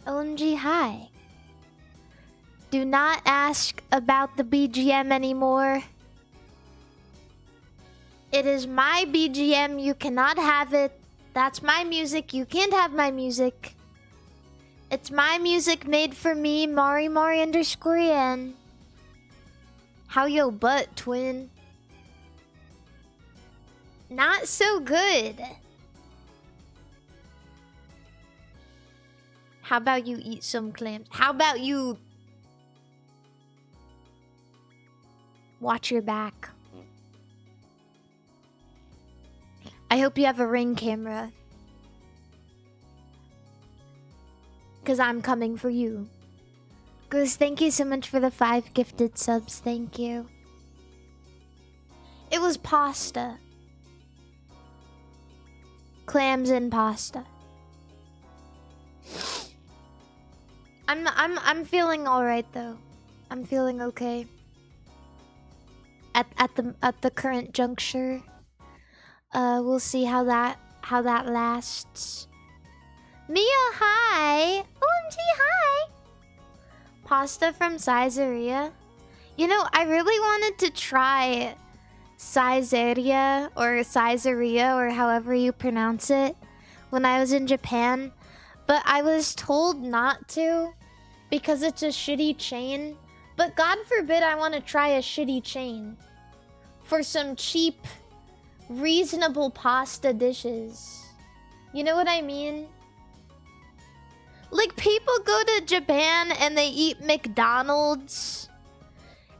OMG, hi. Do not ask about the BGM anymore. It is my BGM. You cannot have it. That's my music. You can't have my music. It's my music made for me, MARIMARI_N. How yo butt, twin? Not so good. How about you eat some clams? How about you watch your back? I hope you have a Ring camera. Because I'm coming for you. Goose, thank you so much for the 5 gifted subs. Thank you. It was pasta. Clams and pasta. I'm feeling alright though. I'm feeling okay. At the current juncture. We'll see how that lasts. Mia, hi! OMG, hi! Pasta from Caesarea. You know, I really wanted to try Caesarea or however you pronounce it when I was in Japan, but I was told not to because it's a shitty chain. But God forbid I want to try a shitty chain for some cheap, reasonable pasta dishes. You know what I mean? Like, people go to Japan and they eat McDonald's,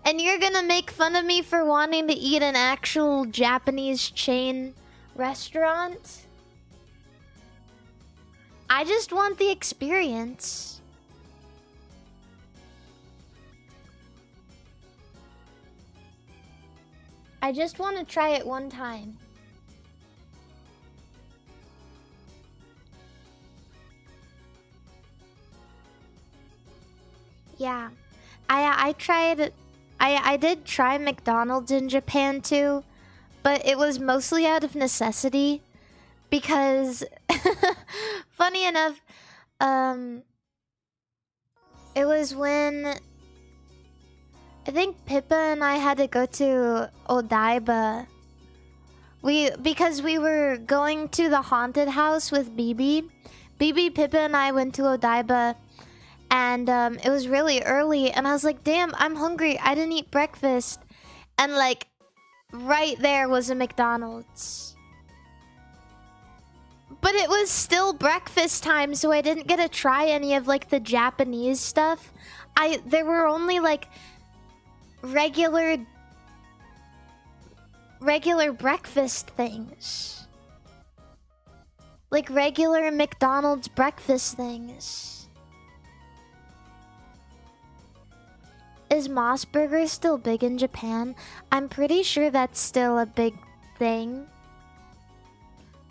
and you're gonna make fun of me for wanting to eat an actual Japanese chain restaurant? I just want the experience. I just want to try it one time. Yeah, I tried. I did try McDonald's in Japan too, but it was mostly out of necessity because, funny enough, it was when I think Pippa and I had to go to Odaiba. Because we were going to the haunted house with BB. BB, Pippa, and I went to Odaiba. And it was really early, and I was like, damn, I'm hungry. I didn't eat breakfast. And like, right there was a McDonald's. But it was still breakfast time, so I didn't get to try any of like the Japanese stuff. There were only like regular breakfast things. Like regular McDonald's breakfast things. Is Moss Burger still big in Japan? I'm pretty sure that's still a big thing.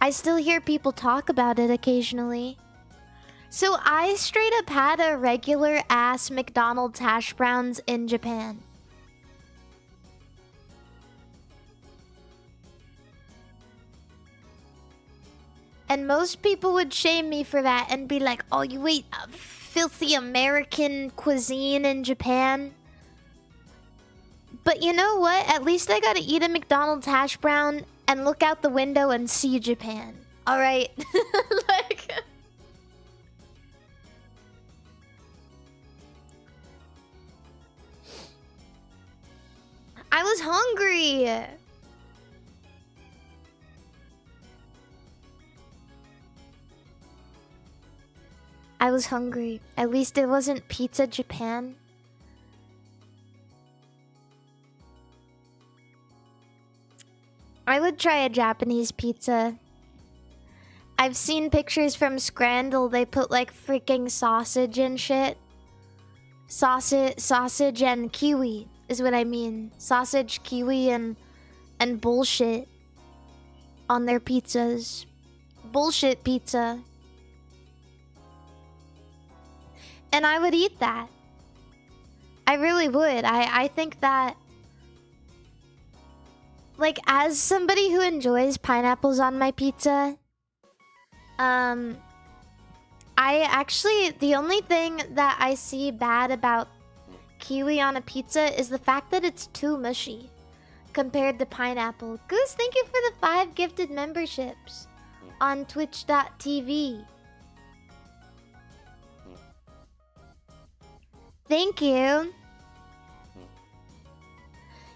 I still hear people talk about it occasionally. So I straight up had a regular ass McDonald's hash browns in Japan. And most people would shame me for that and be like, oh, you ate a filthy American cuisine in Japan? But you know what? At least I got to eat a McDonald's hash brown and look out the window and see Japan. All right. Like, I was hungry. I was hungry. At least it wasn't Pizza Japan. I would try a Japanese pizza. I've seen pictures from Scramble. They put like freaking sausage and shit. Sausage and kiwi is what I mean. Sausage, kiwi, and bullshit on their pizzas. Bullshit pizza. And I would eat that. I really would. I think that, like, as somebody who enjoys pineapples on my pizza, I actually, the only thing that I see bad about kiwi on a pizza is the fact that it's too mushy compared to pineapple. Goose, thank you for the 5 gifted memberships on twitch.tv. Thank you.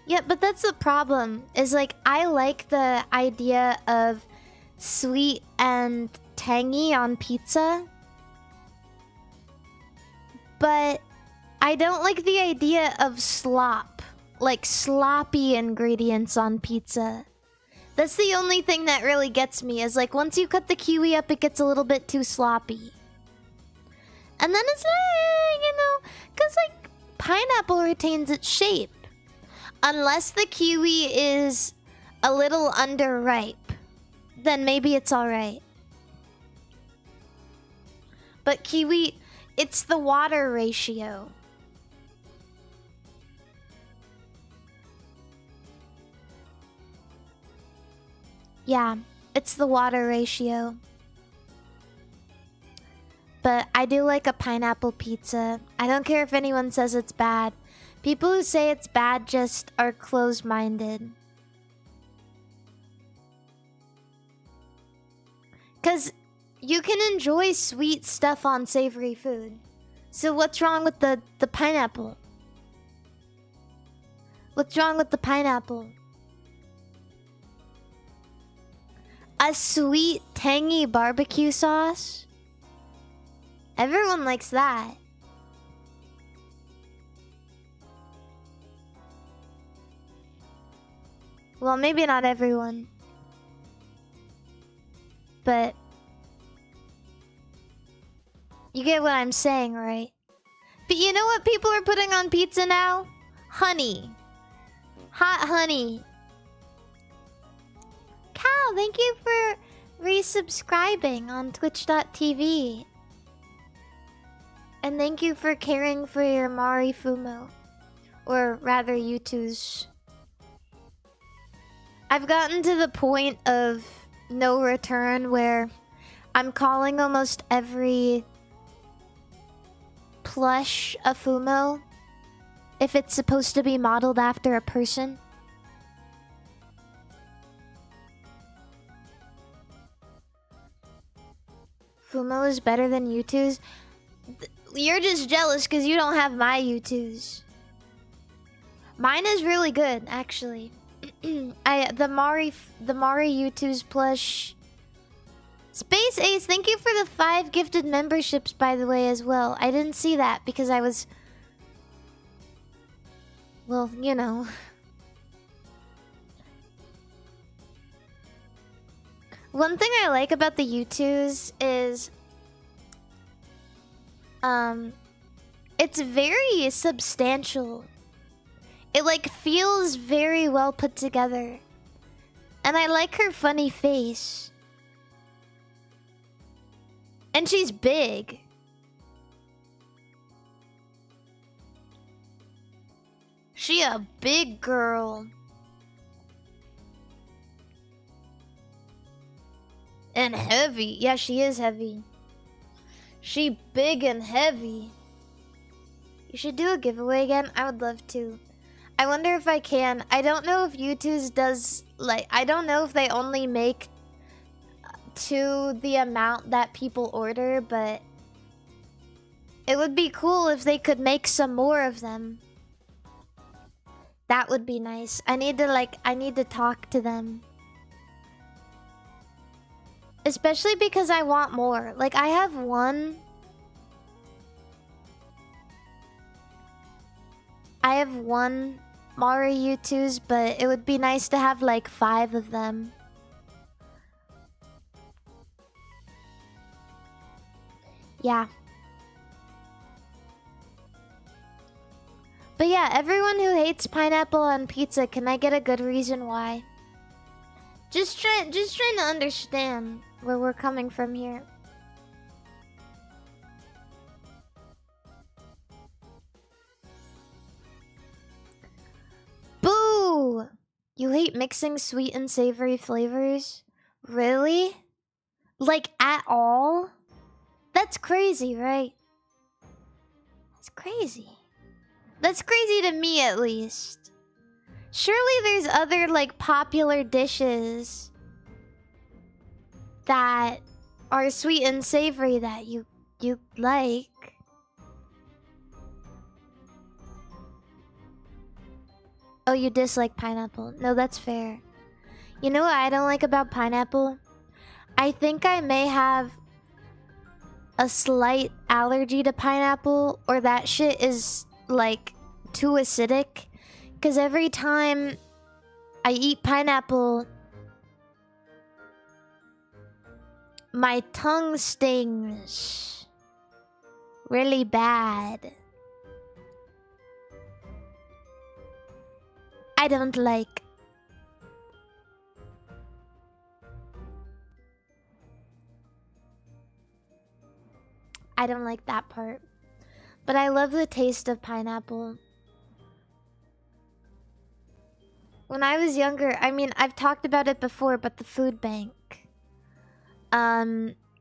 Yeah, but that's the problem. Is like, I like the idea of sweet and tangy on pizza. But I don't like the idea of slop. Like sloppy ingredients on pizza. That's the only thing that really gets me, is like once you cut the kiwi up, it gets a little bit too sloppy. And then it's like, you know, because like pineapple retains its shape. Unless the kiwi is a little underripe, then maybe it's alright. But kiwi, it's the water ratio. Yeah, it's the water ratio. But I do like a pineapple pizza. I don't care if anyone says it's bad. People who say it's bad just are closed-minded. Because you can enjoy sweet stuff on savory food. So what's wrong with the pineapple? What's wrong with the pineapple? A sweet, tangy barbecue sauce? Everyone likes that. Well, maybe not everyone. But you get what I'm saying, right? But you know what people are putting on pizza now? Honey. Hot honey. Cal, thank you for resubscribing on twitch.tv. And thank you for caring for your Mari Fumo. Or rather, Yutu's. I've gotten to the point of no return where I'm calling almost every plush a Fumo if it's supposed to be modeled after a person. Fumo is better than Yutu's. You're just jealous because you don't have my Yutu's. Mine is really good, actually. The Mari Yutu's plush. Space Ace, thank you for the 5 gifted memberships, by the way, as well. I didn't see that because I was... Well, you know. One thing I like about the Yutu's is... it's very substantial. It like feels very well put together. And I like her funny face. And she's big. She a big girl. And heavy. Yeah, she is heavy. She big and heavy. You should do a giveaway again. I would love to. I wonder if I can. I don't know if YouTube's does, like, I don't know if they only make to the amount that people order, but it would be cool if they could make some more of them. That would be nice. I need to talk to them. Especially because I want more. Like, I have one. I have one Mari Yutu's, but it would be nice to have like 5 of them. Yeah. But yeah, everyone who hates pineapple on pizza, can I get a good reason why? Just trying to understand where we're coming from here. Boo! You hate mixing sweet and savory flavors? Really? Like, at all? That's crazy, right? That's crazy. That's crazy to me, at least. Surely there's other, like, popular dishes that are sweet and savory that you like. Oh, you dislike pineapple. No, that's fair. You know what I don't like about pineapple? I think I may have a slight allergy to pineapple, or that shit is, like, too acidic. Because every time I eat pineapple, my tongue stings really bad. I don't like. I don't like that part. But I love the taste of pineapple. When I was younger, I mean, I've talked about it before, but the food bank.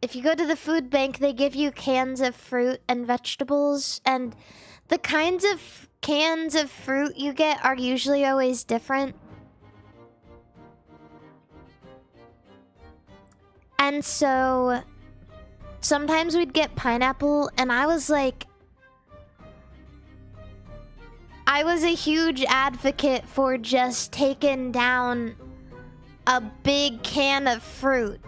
If you go to the food bank, they give you cans of fruit and vegetables, and the kinds of cans of fruit you get are usually always different. And so sometimes we'd get pineapple, and I was like, I was a huge advocate for just taking down a big can of fruit,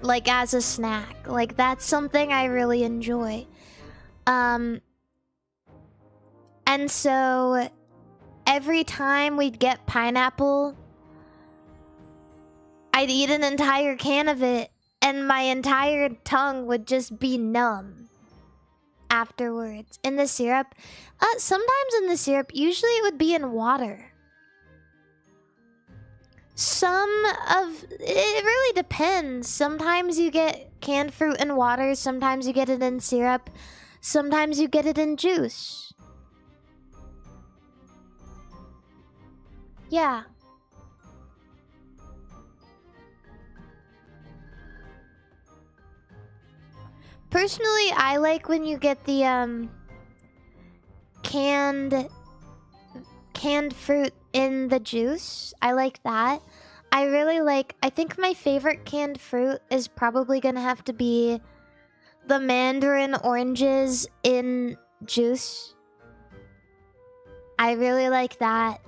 like, as a snack. Like, that's something I really enjoy. And so every time we'd get pineapple, I'd eat an entire can of it, and my entire tongue would just be numb afterwards. In the syrup, sometimes in the syrup, usually it would be in water. It really depends. Sometimes you get canned fruit in water, sometimes you get it in syrup, sometimes you get it in juice. Yeah. Personally, I like when you get the canned fruit in the juice. I like that. I really like, I think my favorite canned fruit is probably gonna have to be the mandarin oranges in juice. I really like that.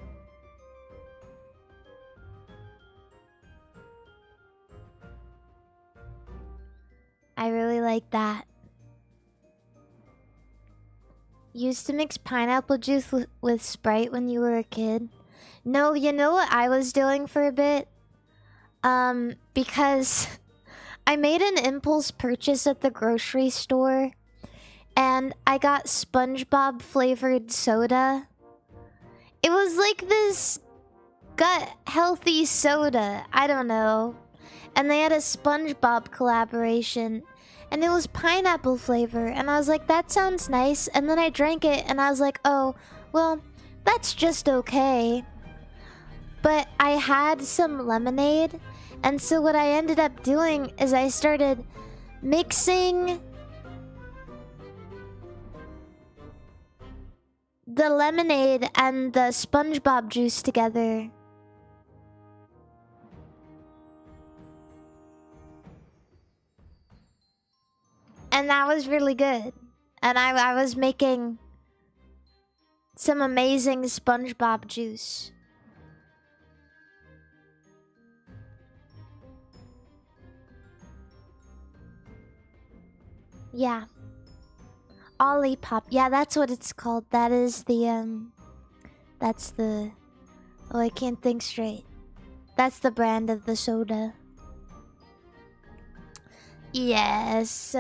I really like that. Used to mix pineapple juice with Sprite when you were a kid? No, you know what I was doing for a bit? Because I made an impulse purchase at the grocery store, and I got SpongeBob flavored soda. It was like this gut healthy soda, I don't know. And they had a SpongeBob collaboration, and it was pineapple flavor, and I was like, that sounds nice. And then I drank it, and I was like, oh, well, that's just okay. But I had some lemonade, and so what I ended up doing is I started mixing the lemonade and the SpongeBob juice together. And that was really good. And I was making some amazing SpongeBob juice. Yeah. Olipop. Yeah, that's what it's called. That is the, that's the... Oh, I can't think straight. That's the brand of the soda. Yes.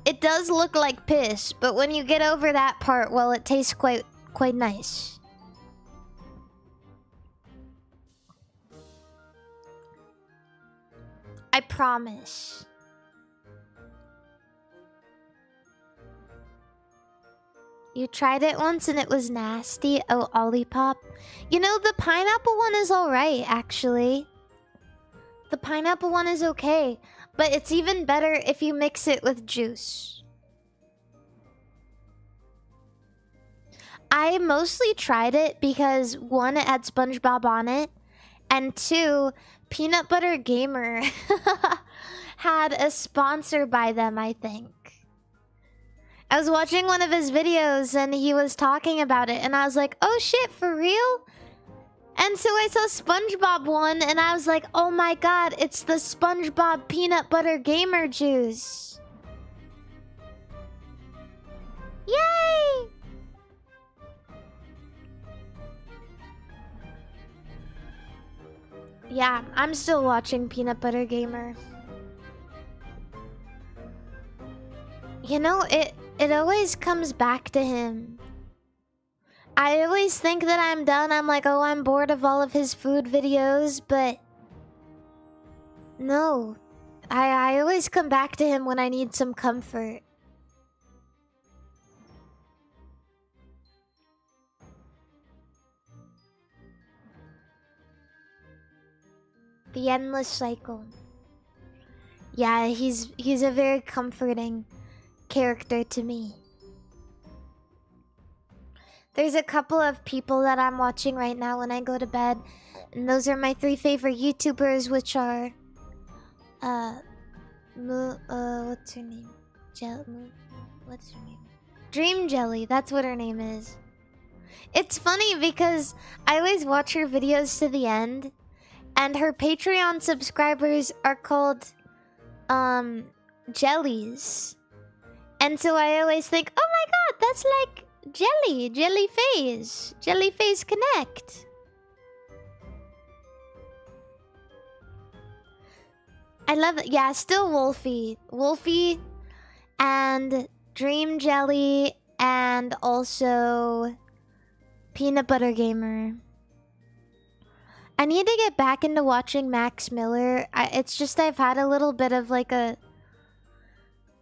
It does look like piss, but when you get over that part, well, it tastes quite nice. I promise. You tried it once and it was nasty. Oh, Olipop. You know, the pineapple one is alright, actually. The pineapple one is okay. But it's even better if you mix it with juice. I mostly tried it because 1, it had SpongeBob on it, and 2, Peanut Butter Gamer had a sponsor by them, I think. I was watching one of his videos and he was talking about it and I was like, oh shit, for real? And so I saw SpongeBob one and I was like, oh my god, it's the SpongeBob Peanut Butter Gamer juice. Yay! Yeah, I'm still watching Peanut Butter Gamer. You know, it always comes back to him. I always think that I'm done. I'm like, oh, I'm bored of all of his food videos, but no. I always come back to him when I need some comfort. The endless cycle. Yeah, he's a very comforting character to me. There's a couple of people that I'm watching right now when I go to bed, and those are my 3 favorite YouTubers, which are what's her name? What's her name? Dream Jelly, that's what her name is. It's funny because I always watch her videos to the end, and her Patreon subscribers are called Jellies. And so I always think, oh my god, that's like Jellyface Connect. I love it. Yeah, still Wolfie and Dream Jelly and also Peanut Butter Gamer. I need to get back into watching Max Miller. It's just I've had a little bit of like a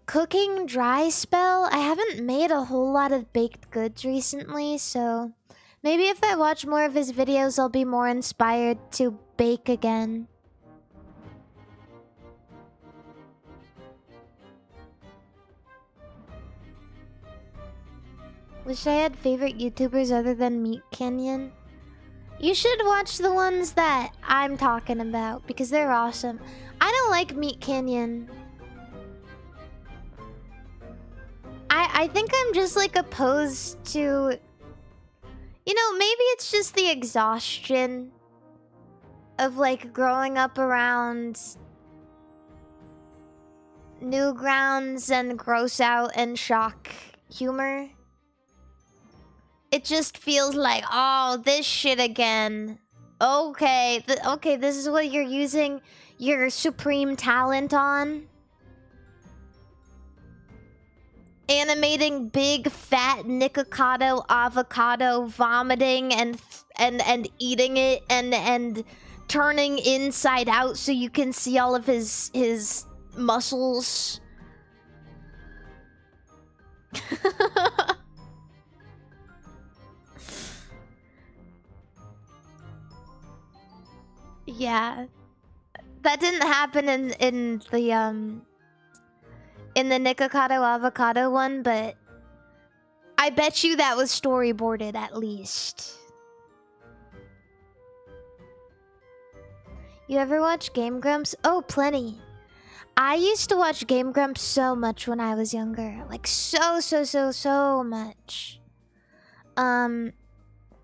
cooking dry spell. I haven't made a whole lot of baked goods recently, so maybe if I watch more of his videos, I'll be more inspired to bake again. Wish I had favorite YouTubers other than Meat Canyon. You should watch the ones that I'm talking about because they're awesome. I don't like Meat Canyon. I think I'm just like opposed to... You know, maybe it's just the exhaustion of like growing up around Newgrounds and gross out and shock humor. It just feels like, oh, this shit again. Okay, okay, this is what you're using your supreme talent on? Animating big fat Nikocado avocado vomiting and eating it and turning inside out so you can see all of his muscles. Yeah. That didn't happen in the Nikocado avocado one, but I bet you that was storyboarded at least. You ever watch Game Grumps? Oh, plenty. I used to watch Game Grumps so much when I was younger. Like so much.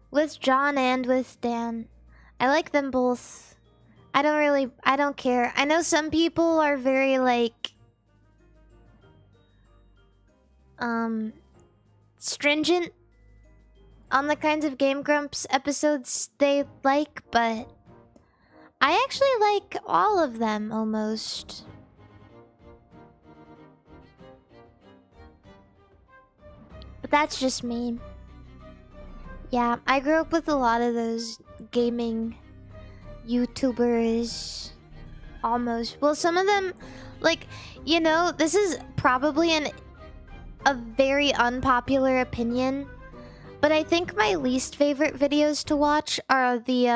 With John and with Dan. I like them both. I don't care. I know some people are very like stringent on the kinds of Game Grumps episodes they like, but I actually like all of them almost. But that's just me. Yeah, I grew up with a lot of those gaming YouTubers. Almost. Well, some of them, like, you know, this is probably a very unpopular opinion, but I think my least favorite videos to watch are the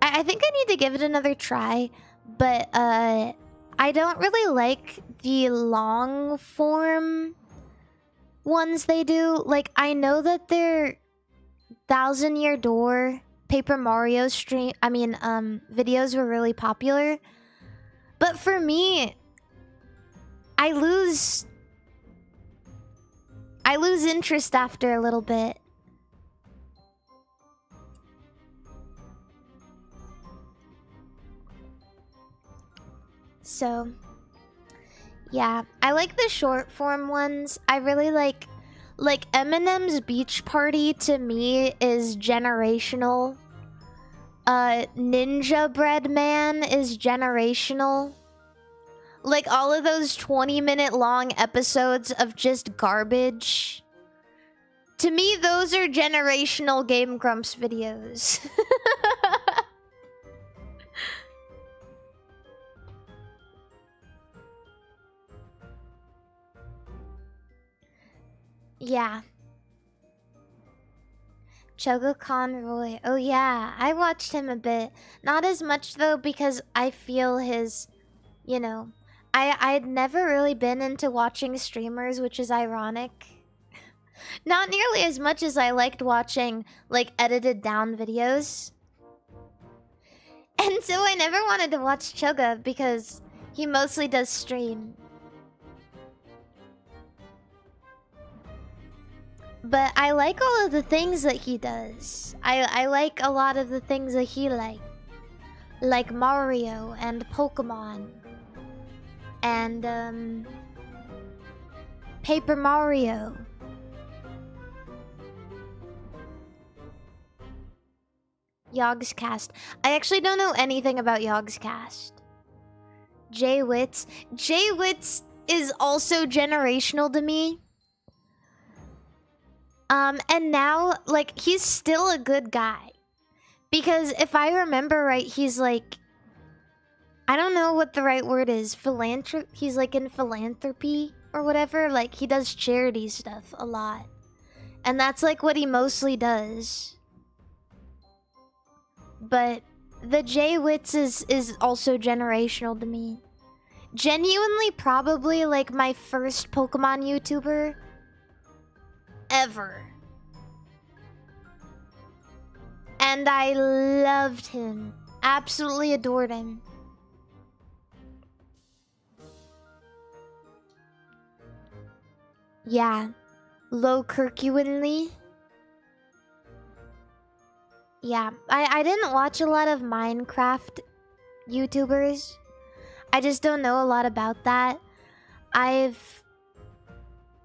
I think I need to give it another try, But I don't really like the long form ones they do. Like, I know that their 1000-Year Door Paper Mario videos were really popular. But for me, I lose interest after a little bit. So, yeah, I like the short form ones. I really like Eminem's Beach Party to me is generational. Ninja Bread Man is generational. Like all of those 20-minute long episodes of just garbage. To me, those are generational Game Grumps videos. Yeah. Chogo Conroy. Oh yeah, I watched him a bit. Not as much though, because I feel his, you know, I'd never really been into watching streamers, which is ironic. Not nearly as much as I liked watching, like, edited down videos. And so I never wanted to watch Choga because he mostly does stream. But I like all of the things that he does. I like a lot of the things that he likes. Like Mario and Pokemon. And, Paper Mario. Yogscast. I actually don't know anything about Yogscast. J-Wits. J-Wits is also generational to me. And now, like, he's still a good guy. Because if I remember right, he's like... I don't know what the right word is. He's like in philanthropy or whatever. Like, he does charity stuff a lot. And that's like what he mostly does. But the J-Wits is also generational to me. Genuinely probably like my first Pokemon YouTuber ever. And I loved him. Absolutely adored him. Yeah. Low Kirkuinly. Yeah. I didn't watch a lot of Minecraft YouTubers. I just don't know a lot about that. I've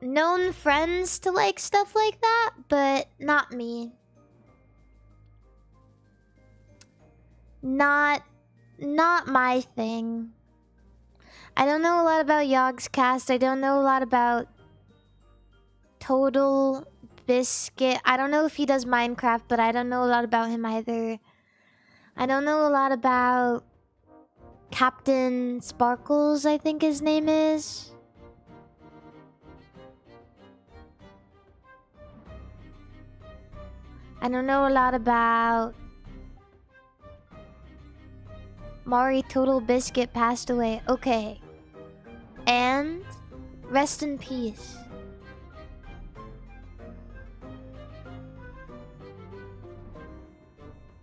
known friends to like stuff like that, but not me. Not my thing. I don't know a lot about Yogscast. I don't know a lot about Total Biscuit. I don't know if he does Minecraft, but I don't know a lot about him either. I don't know a lot about Captain Sparkles, I think his name is. I don't know a lot about... Mari Total Biscuit passed away. Okay. And... rest in peace.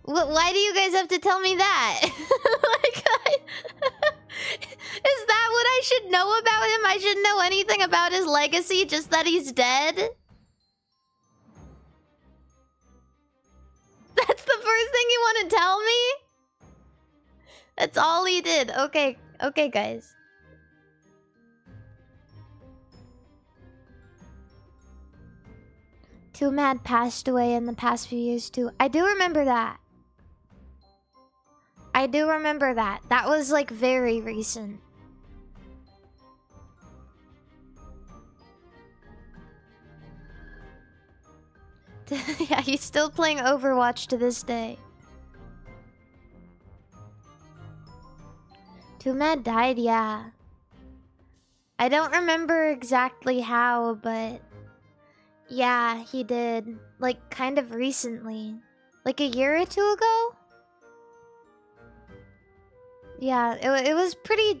Why do you guys have to tell me that? Like, is that what I should know about him? I shouldn't know anything about his legacy, just that he's dead? That's the first thing you want to tell me? That's all he did. Okay, okay, guys. Too Mad passed away in the past few years too. I do remember that. I do remember that. That was like very recent. Yeah, he's still playing Overwatch to this day. Too Mad died, yeah. I don't remember exactly how, but... yeah, he did. Like, kind of recently. Like a year or two ago? Yeah, it was pretty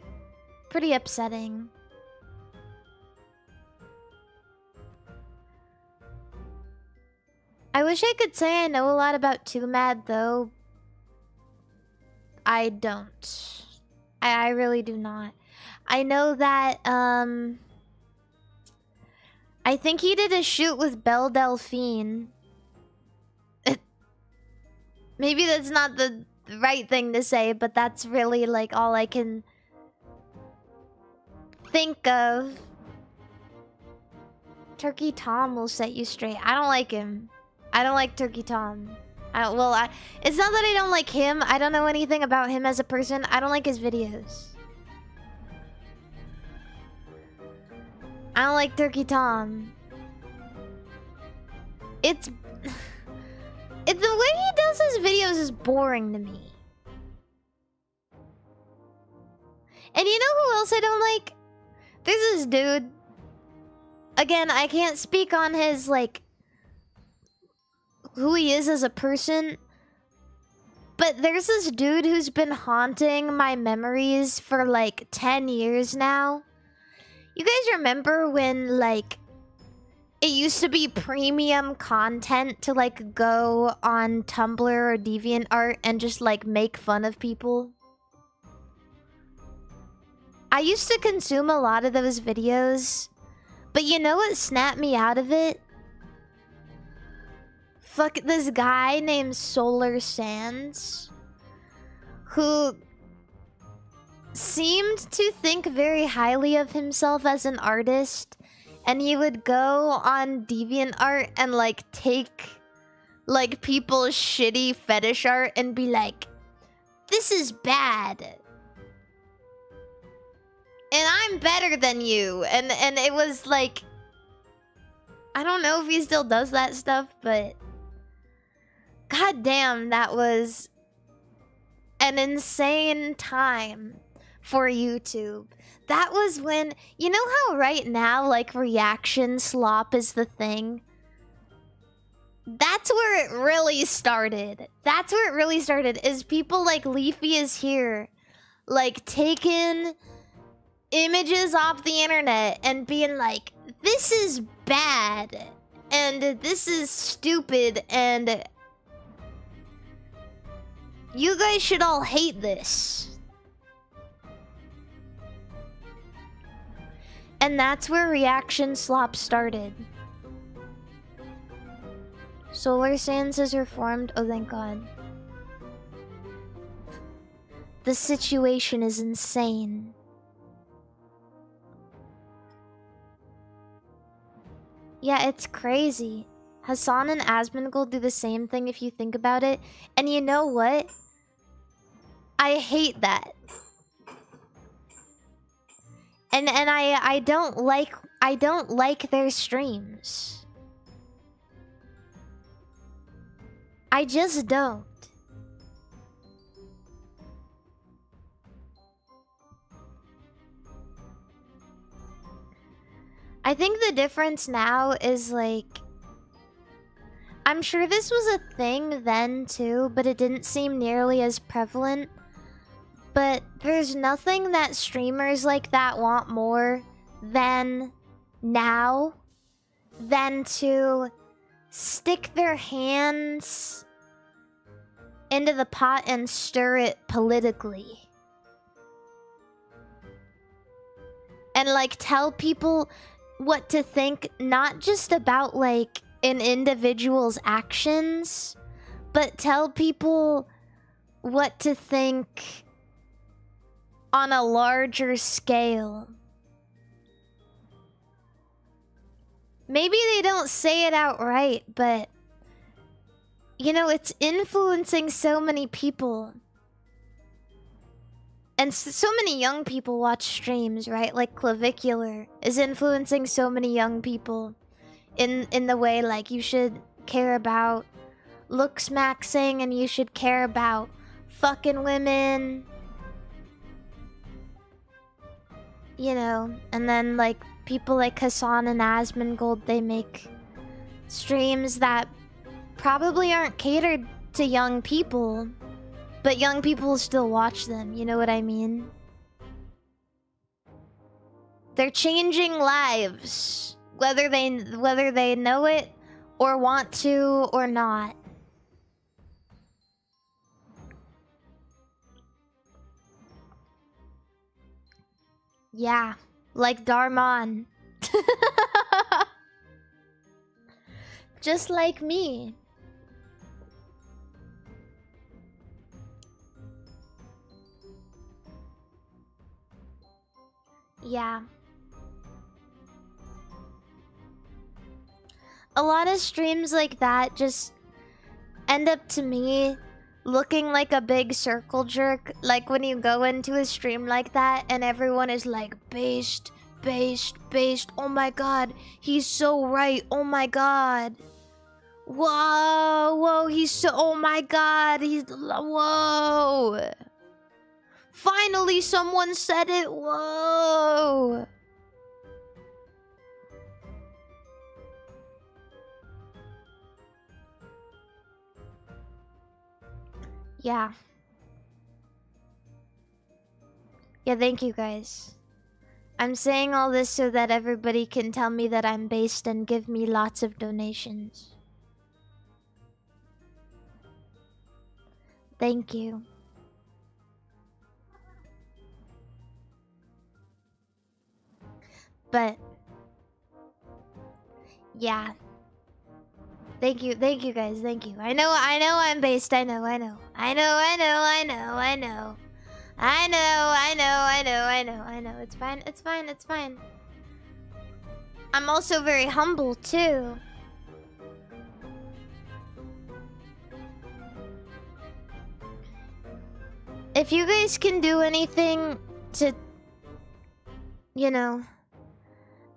upsetting. I wish I could say I know a lot about Too Mad, though. I don't. I really do not. I know that, I think he did a shoot with Belle Delphine. Maybe that's not the right thing to say, but that's really, like, all I can think of. Turkey Tom will set you straight. I don't like him. I don't like Turkey Tom. It's not that I don't like him. I don't know anything about him as a person. I don't like his videos. I don't like Turkey Tom. It's... the way he does his videos is boring to me. And you know who else I don't like? There's this dude. Again, I can't speak on his, like, who he is as a person. But there's this dude who's been haunting my memories for, like, 10 years now. You guys remember when, like, it used to be premium content to, like, go on Tumblr or DeviantArt and just, like, make fun of people? I used to consume a lot of those videos. But you know what snapped me out of it? Fuck, this guy named Solar Sands, who seemed to think very highly of himself as an artist, and he would go on DeviantArt and, like, take, like, people's shitty fetish art and be like, this is bad. And I'm better than you. And it was like, I don't know if he still does that stuff, but god damn, that was an insane time for YouTube. That was when, you know how right now, like, reaction slop is the thing? That's where it really started. That's where it really started, is people like Leafy is here, like, taking images off the internet and being like, this is bad, and this is stupid, and you guys should all hate this. And that's where reaction slop started. Solar Sands has reformed. Oh, thank God. The situation is insane. Yeah, it's crazy. Hassan and Asmongold do the same thing if you think about it. And you know what? I hate that. And I don't like their streams. I just don't. I think the difference now is, like, I'm sure this was a thing then too, but it didn't seem nearly as prevalent. But there's nothing that streamers like that want more than now than to stick their hands into the pot and stir it politically. And, like, tell people what to think, not just about, like, an individual's actions, but tell people what to think on a larger scale. Maybe they don't say it outright, but, you know, it's influencing so many people. And so many young people watch streams, right? Like, Clavicular is influencing so many young people in the way, like, you should care about looks maxing and you should care about fucking women. You know, and then, like, people like Hassan and Asmongold, they make streams that probably aren't catered to young people. But young people still watch them, you know what I mean? They're changing lives, whether they know it or want to or not. Yeah, like Darman. Just like me. Yeah. A lot of streams like that just end up to me looking like a big circle jerk. Like when you go into a stream like that and everyone is like, based, based, based. Oh my god, he's so right. Oh my god. Whoa, whoa, he's so, oh my god, he's, whoa. Finally someone said it, whoa. Yeah. Yeah, thank you guys. I'm saying all this so that everybody can tell me that I'm based and give me lots of donations. Thank you. But yeah. Thank you guys, thank you. I know I'm based, I know. It's fine. I'm also very humble too. If you guys can do anything to, you know,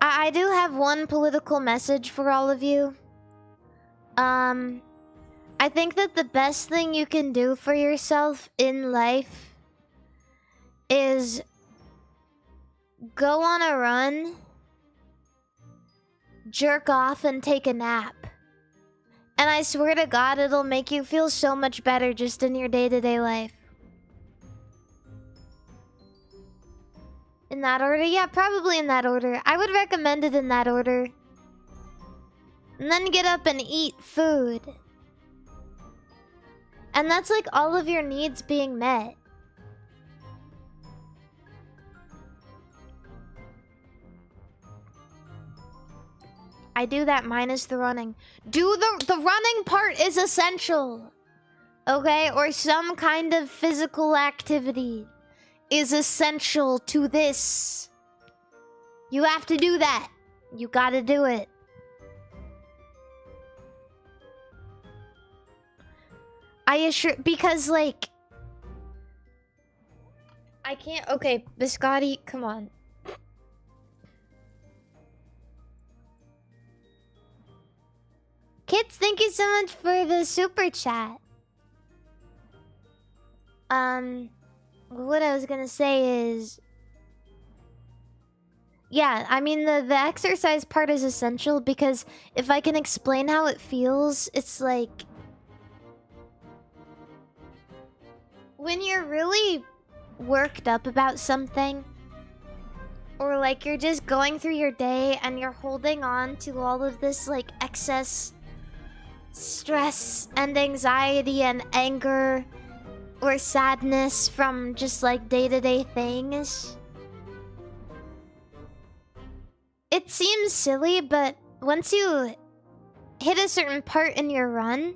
I do have one political message for all of you. I think that the best thing you can do for yourself in life is go on a run, jerk off, and take a nap. And I swear to God, it'll make you feel so much better just in your day-to-day life. In that order? Yeah, probably in that order. I would recommend it in that order. And then get up and eat food. And that's like all of your needs being met. I do that minus the running. The running part is essential. Okay? Or some kind of physical activity is essential to this. You have to do that. You gotta do it. I assure, because like, I can't, okay, Biscotti, come on. Kids, thank you so much for the super chat. What I was gonna say is, yeah, I mean, the exercise part is essential because if I can explain how it feels, it's like, when you're really worked up about something, or like you're just going through your day and you're holding on to all of this like excess stress and anxiety and anger or sadness from just like day-to-day things. It seems silly, but once you hit a certain part in your run,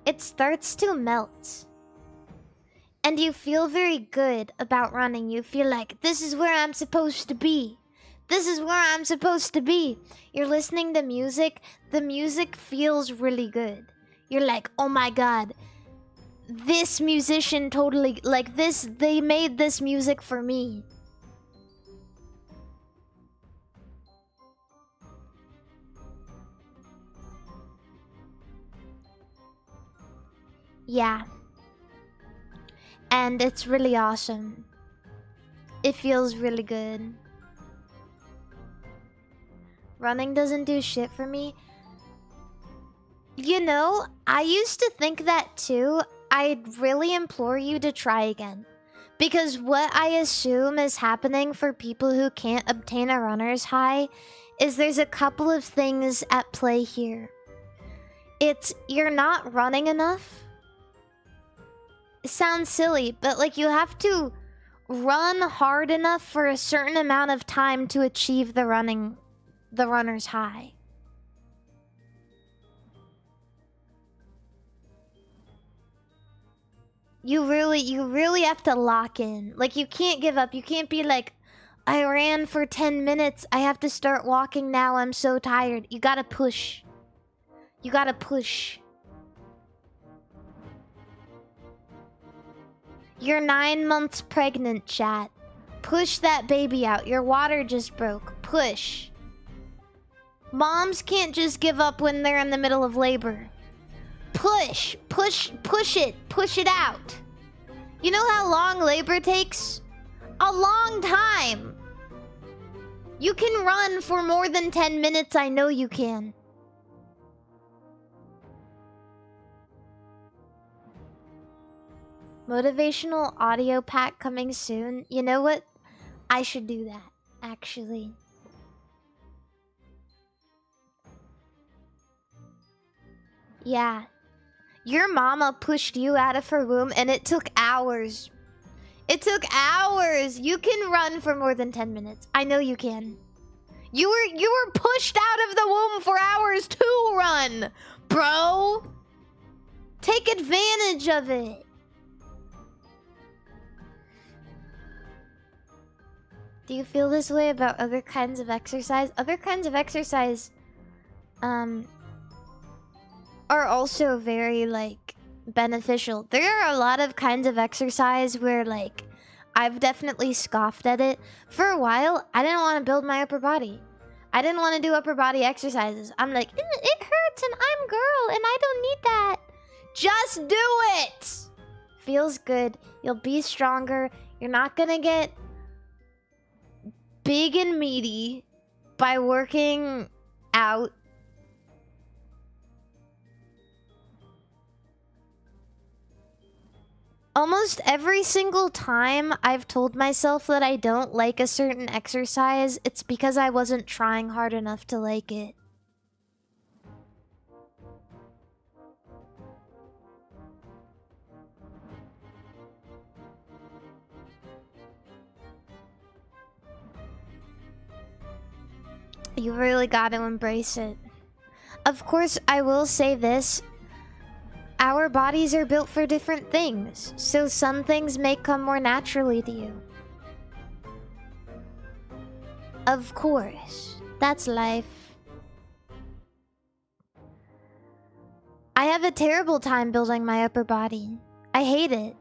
it starts to melt. And you feel very good about running. You feel like, this is where I'm supposed to be. This is where I'm supposed to be. You're listening to music. The music feels really good. You're like, oh my god. This musician totally, like this, they made this music for me. Yeah. And it's really awesome. It feels really good. Running doesn't do shit for me. You know, I used to think that too. I really implore you to try again. Because what I assume is happening for people who can't obtain a runner's high is there's a couple of things at play here. It's you're not running enough. It sounds silly, but like you have to run hard enough for a certain amount of time to achieve the runner's high. You really have to lock in. Like, you can't give up. You can't be like, I ran for 10 minutes. I have to start walking now. I'm so tired. You gotta push. You gotta push. You're 9 months pregnant, chat. Push that baby out. Your water just broke. Push. Moms can't just give up when they're in the middle of labor. Push. Push it. Push it out. You know how long labor takes? A long time. You can run for more than 10 minutes. I know you can. Motivational audio pack coming soon. You know what? I should do that, actually. Yeah. Your mama pushed you out of her womb and it took hours. It took hours. You can run for more than 10 minutes. I know you can. You were pushed out of the womb for hours to run, bro. Take advantage of it. Do you feel this way about other kinds of exercise? Other kinds of exercise are also very, like, beneficial. There are a lot of kinds of exercise where, like, I've definitely scoffed at it. For a while, I didn't want to build my upper body. I didn't want to do upper body exercises. I'm like, it hurts and I'm girl and I don't need that. Just do it! Feels good. You'll be stronger. You're not gonna get big and meaty by working out. Almost every single time I've told myself that I don't like a certain exercise, it's because I wasn't trying hard enough to like it. You really gotta embrace it. Of course, I will say this. Our bodies are built for different things, so some things may come more naturally to you. Of course, that's life. I have a terrible time building my upper body. I hate it.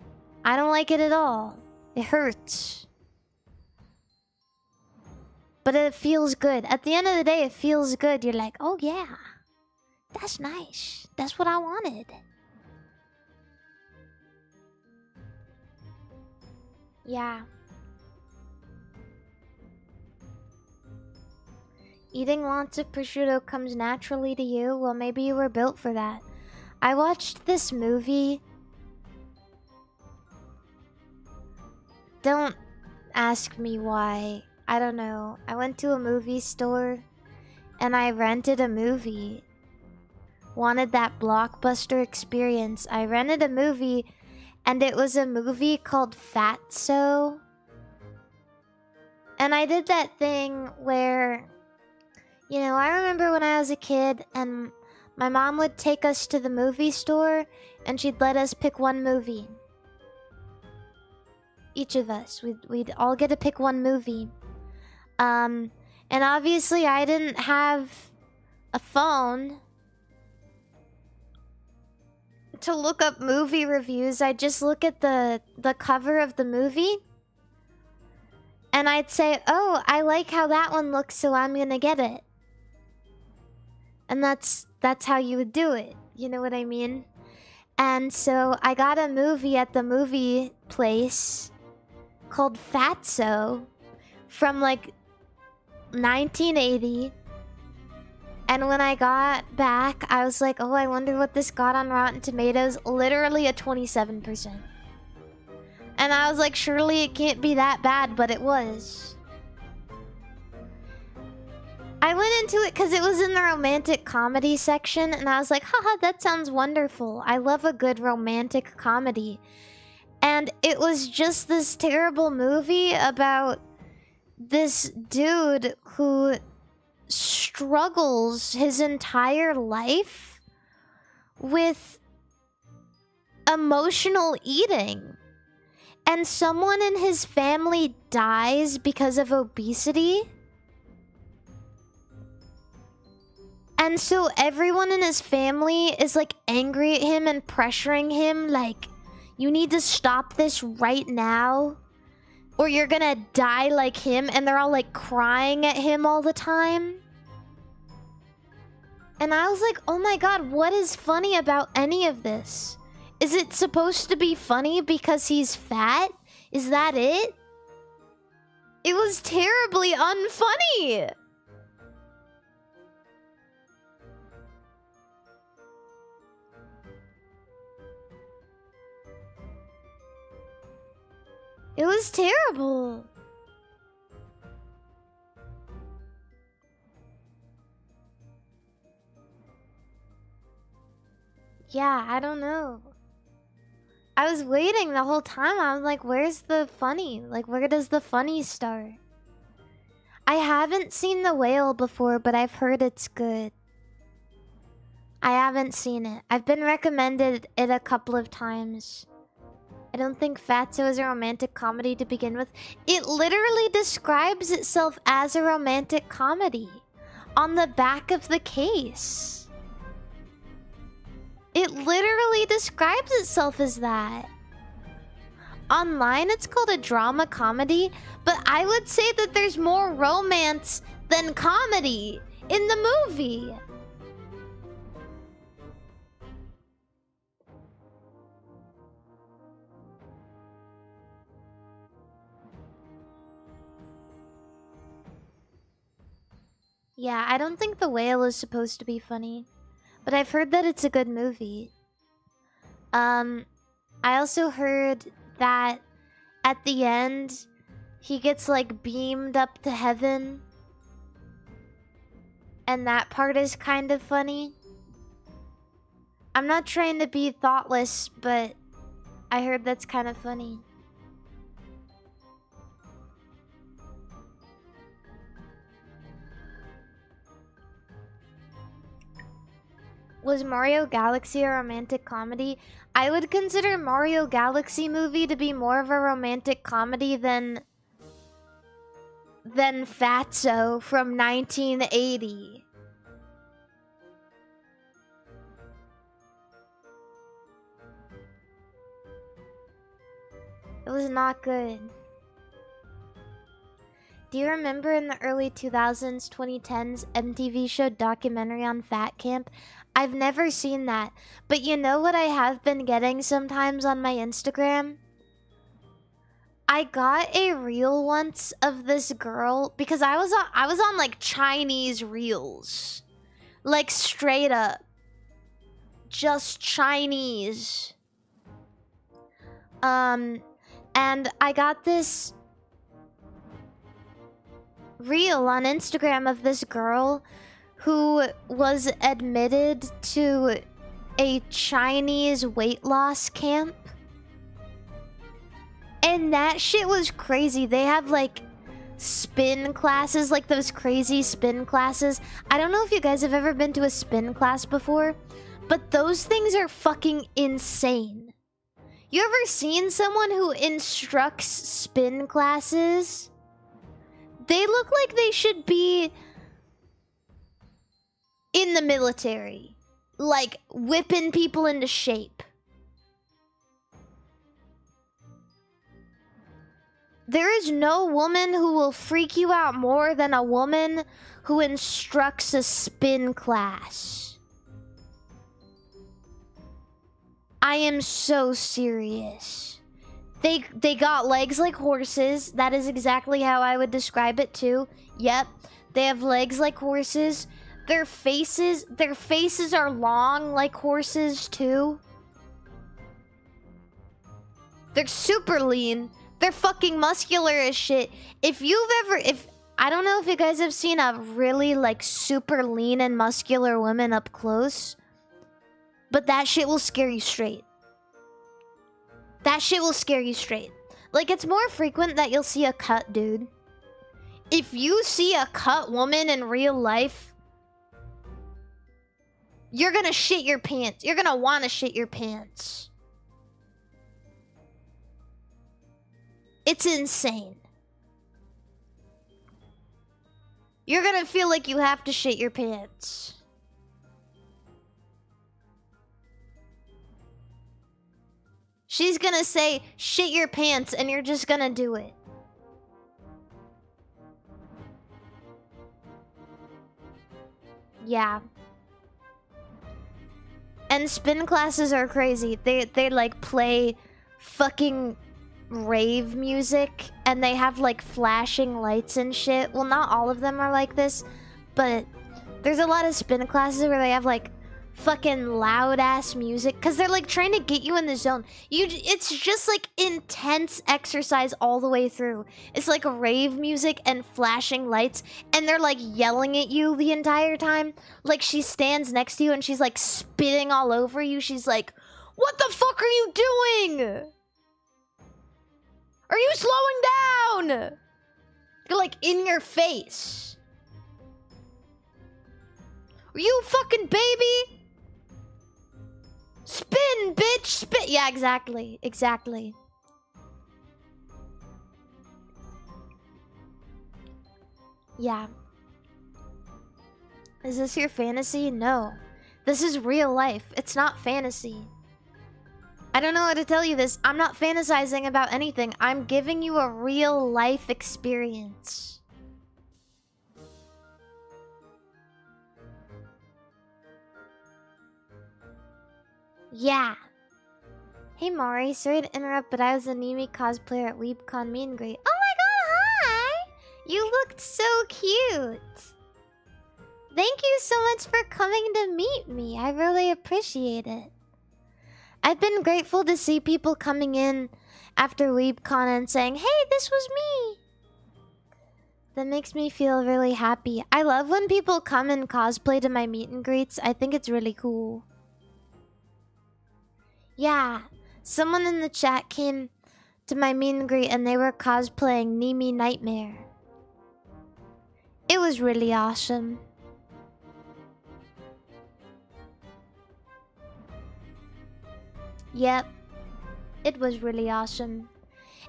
I don't like it at all. It hurts. But it feels good. At the end of the day, it feels good. You're like, oh yeah, that's nice. That's what I wanted. Yeah. Eating lots of prosciutto comes naturally to you. Well, maybe you were built for that. I watched this movie. Don't ask me why. I don't know. I went to a movie store and I rented a movie. Wanted that blockbuster experience. I rented a movie and it was a movie called Fatso. And I did that thing where, you know, I remember when I was a kid and my mom would take us to the movie store and she'd let us pick one movie. Each of us. We'd all get to pick one movie. And obviously I didn't have a phone to look up movie reviews. I'd just look at the cover of the movie and I'd say, oh, I like how that one looks, so I'm gonna get it. And that's how you would do it. You know what I mean? And so I got a movie at the movie place called Fatso from like 1980. And when I got back, I was like, oh, I wonder what this got on Rotten Tomatoes. Literally a 27%. And I was like, surely it can't be that bad, but it was. I went into it because it was in the romantic comedy section, and I was like, haha, that sounds wonderful. I love a good romantic comedy. And it was just this terrible movie about this dude who struggles his entire life with emotional eating. And someone in his family dies because of obesity. And so everyone in his family is like angry at him and pressuring him like, you need to stop this right now or you're gonna die like him. And they're all like crying at him all the time. And I was like, oh my god, what is funny about any of this? Is it supposed to be funny because he's fat? Is that it? It was terribly unfunny. It was terrible. Yeah, I don't know. I was waiting the whole time. I was like, where's the funny? Like, where does the funny start? I haven't seen The Whale before, but I've heard it's good. I haven't seen it. I've been recommended it a couple of times. I don't think Fatso is a romantic comedy to begin with. It literally describes itself as a romantic comedy on the back of the case. It literally describes itself as that. Online, it's called a drama comedy, but I would say that there's more romance than comedy in the movie. Yeah, I don't think The Whale is supposed to be funny, but I've heard that it's a good movie. I also heard that at the end, he gets like beamed up to heaven. And that part is kind of funny. I'm not trying to be thoughtless, but I heard that's kind of funny. Was Mario Galaxy a romantic comedy? I would consider Mario Galaxy movie to be more of a romantic comedy than Fatso from 1980. It was not good. Do you remember in the early 2000s, 2010s, MTV showed documentary on Fat Camp? I've never seen that. But you know what I have been getting sometimes on my Instagram? I got a reel once of this girl because I was on like Chinese reels. Like straight up. Just Chinese. And I got this reel on Instagram of this girl who was admitted to a Chinese weight loss camp. And that shit was crazy. They have like spin classes, like those crazy spin classes. I don't know if you guys have ever been to a spin class before, but those things are fucking insane. You ever seen someone who instructs spin classes? They look like they should be in the military. Like, whipping people into shape. There is no woman who will freak you out more than a woman who instructs a spin class. I am so serious. They got legs like horses. That is exactly how I would describe it too. Yep, they have legs like horses. Their faces are long like horses too. They're super lean. They're fucking muscular as shit. I don't know if you guys have seen a really like super lean and muscular woman up close, but that shit will scare you straight. That shit will scare you straight. Like, it's more frequent that you'll see a cut dude. If you see a cut woman in real life, you're gonna shit your pants. You're gonna wanna shit your pants. It's insane. You're gonna feel like you have to shit your pants. She's gonna say, shit your pants, and you're just gonna do it. Yeah. And spin classes are crazy. They like play fucking rave music, and they have like flashing lights and shit. Well, not all of them are like this, but there's a lot of spin classes where they have like fucking loud ass music because they're like trying to get you in the zone. It's just like intense exercise all the way through. It's like rave music and flashing lights, and they're like yelling at you the entire time. Like, she stands next to you and she's like spitting all over you. She's like, what the fuck are you doing? Are you slowing down? You're like in your face. Are you a fucking baby? Spin, bitch, spin. Yeah, exactly. Exactly. Yeah. Is this your fantasy? No. This is real life. It's not fantasy. I don't know how to tell you this. I'm not fantasizing about anything. I'm giving you a real life experience. Yeah. Hey Mari, sorry to interrupt, but I was a Nimi cosplayer at WeebCon meet and greet. Oh my god, hi! You looked so cute. Thank you so much for coming to meet me. I really appreciate it. I've been grateful to see people coming in after WeebCon and saying, hey, this was me. That makes me feel really happy. I love when people come and cosplay to my meet and greets. I think it's really cool. Yeah, someone in the chat came to my meet and greet and they were cosplaying Nimi Nightmare. It was really awesome. Yep, it was really awesome.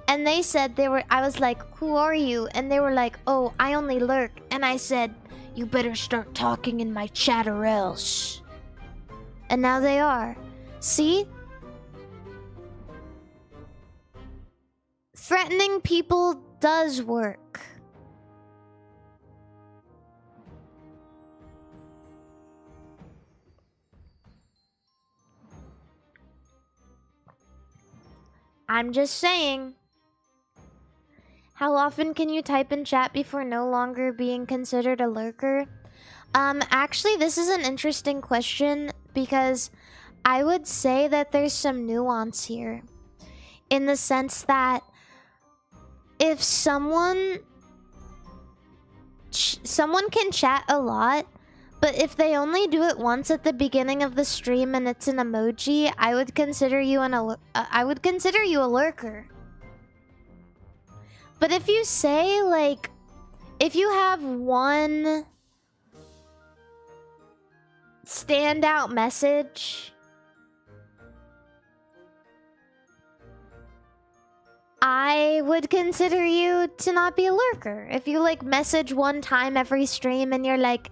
And they said I was like, who are you? And they were like, oh, I only lurk. And I said, you better start talking in my chat or else. And now they are. See? Threatening people does work. I'm just saying. How often can you type in chat before no longer being considered a lurker? Actually, this is an interesting question because I would say that there's some nuance here. In the sense that if someone can chat a lot, but if they only do it once at the beginning of the stream and it's an emoji, I would consider you a lurker. But if you say, like, if you have one standout message, I would consider you to not be a lurker. If you, like, message one time every stream and you're like,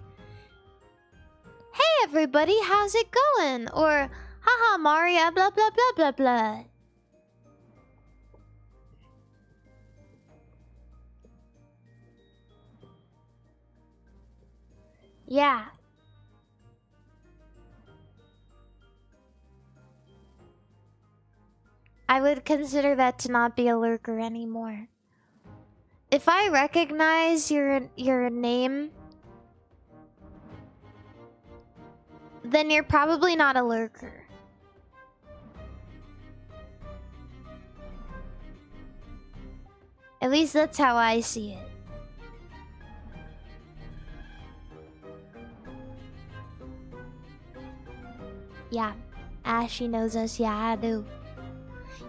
hey everybody, how's it going? Or, haha Maria, blah blah blah blah blah. Yeah. I would consider that to not be a lurker anymore. If I recognize your name then you're probably not a lurker. At least that's how I see it. Yeah. Ashy knows us. Yeah, I do.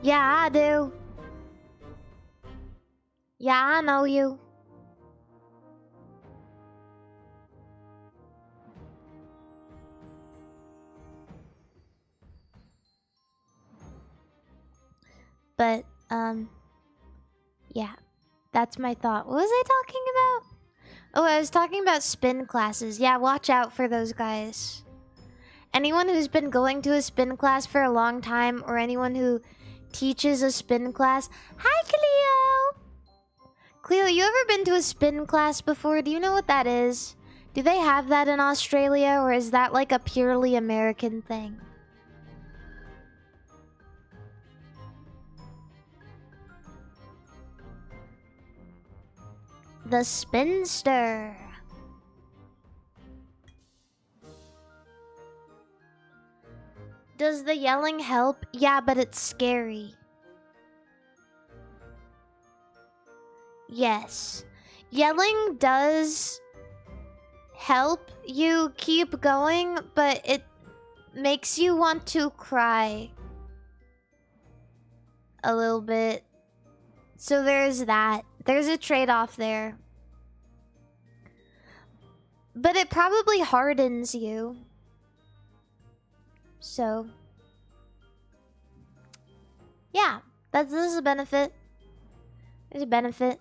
Yeah, I do. Yeah, I know you. But, yeah. That's my thought. What was I talking about? Oh, I was talking about spin classes. Yeah, watch out for those guys. Anyone who's been going to a spin class for a long time, or anyone who teaches a spin class. Hi, Cleo! Cleo, you ever been to a spin class before? Do you know what that is? Do they have that in Australia, or is that like a purely American thing? The Spinster. Does the yelling help? Yeah, but it's scary. Yes. Yelling does help you keep going, but it makes you want to cry a little bit. So there's that. There's a trade-off there. But it probably hardens you. So, yeah, this is a benefit. There's a benefit.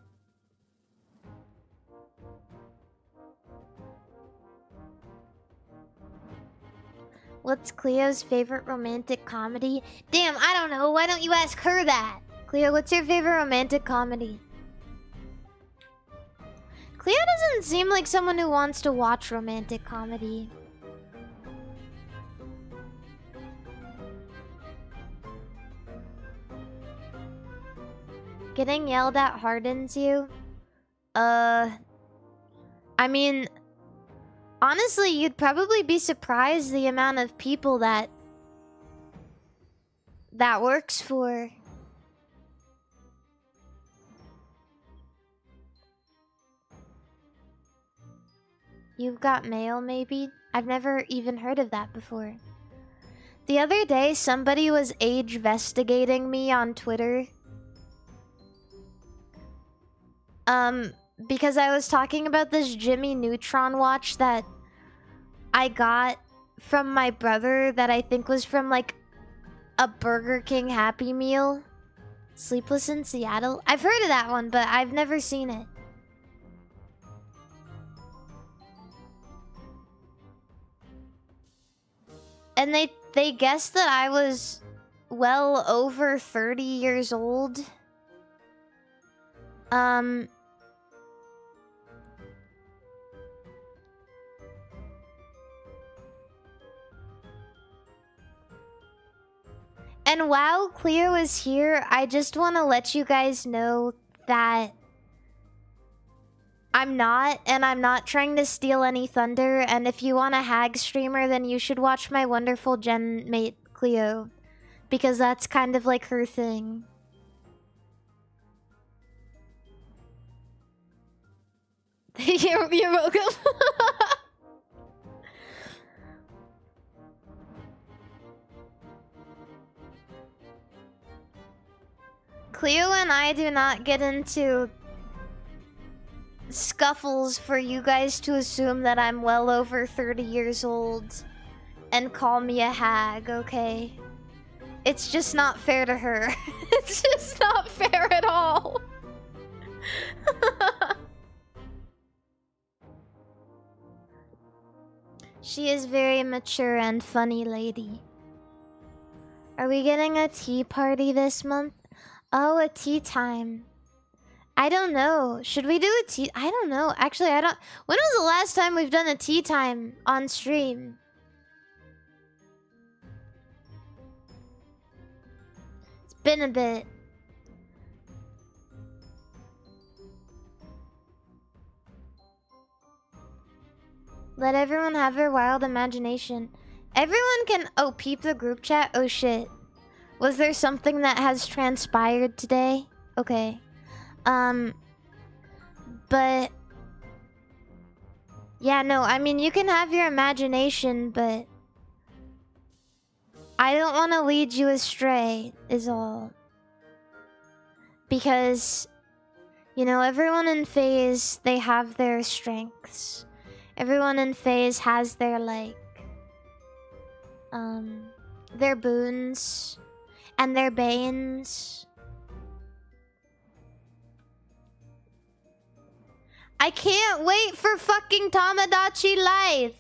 What's Cleo's favorite romantic comedy? Damn, I don't know. Why don't you ask her that? Cleo, what's your favorite romantic comedy? Cleo doesn't seem like someone who wants to watch romantic comedy. Getting yelled at hardens you? I mean, honestly, you'd probably be surprised the amount of people that works for. You've got mail, maybe? I've never even heard of that before. The other day, somebody was age-vestigating me on Twitter. Because I was talking about this Jimmy Neutron watch that I got from my brother that I think was from, like, a Burger King Happy Meal. Sleepless in Seattle? I've heard of that one, but I've never seen it. And they guessed that I was well over 30 years old. And while Cleo is here, I just want to let you guys know that I'm not trying to steal any thunder, and if you want a hag streamer, then you should watch my wonderful gen mate, Cleo. Because that's kind of like her thing. You're welcome. Cleo and I do not get into scuffles for you guys to assume that I'm well over 30 years old and call me a hag, okay? It's just not fair to her. It's just not fair at all. She is very mature and funny lady. Are we getting a tea party this month? Oh, a tea time. I don't know. Should we do a tea? I don't know. Actually, I don't... When was the last time we've done a tea time on stream? It's been a bit. Let everyone have their wild imagination. Everyone can... Oh, peep the group chat? Oh, shit. Was there something that has transpired today? Okay. But... Yeah, no, I mean, you can have your imagination, but... I don't want to lead you astray, is all. Because... You know, everyone in phase, they have their strengths. Everyone in phase has their, like... their boons. And their banes. I can't wait for fucking Tamagotchi life!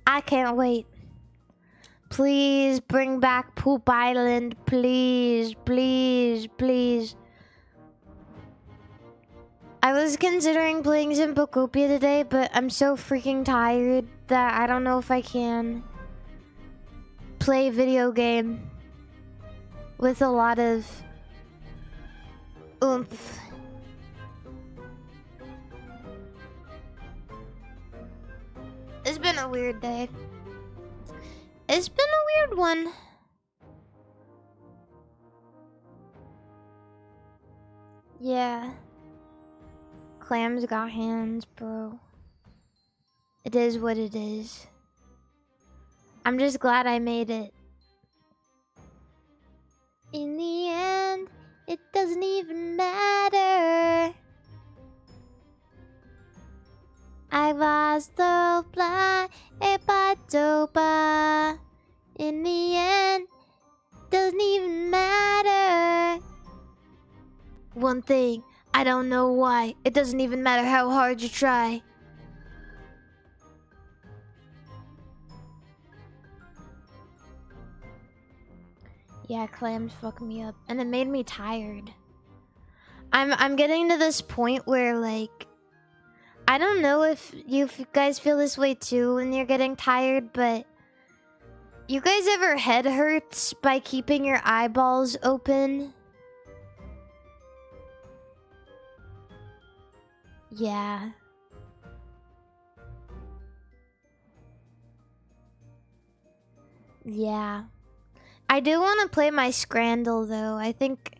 I can't wait. Please bring back Poop Island. Please, please, please. I was considering playing some POKOPIA today, but I'm so freaking tired that I don't know if I can play video game with a lot of oomph. It's been a weird day. It's been a weird one. Yeah. Clams got hands, bro. It is what it is. I'm just glad I made it. In the end, it doesn't even matter. I was so blind, Epatopa. In the end, doesn't even matter. One thing, I don't know why. It doesn't even matter how hard you try. Yeah, clams fuck me up, and it made me tired. I'm getting to this point where, like, I don't know if you guys feel this way too when you're getting tired, but you guys ever head hurts by keeping your eyeballs open? Yeah. Yeah. I do want to play my Scramble though. I think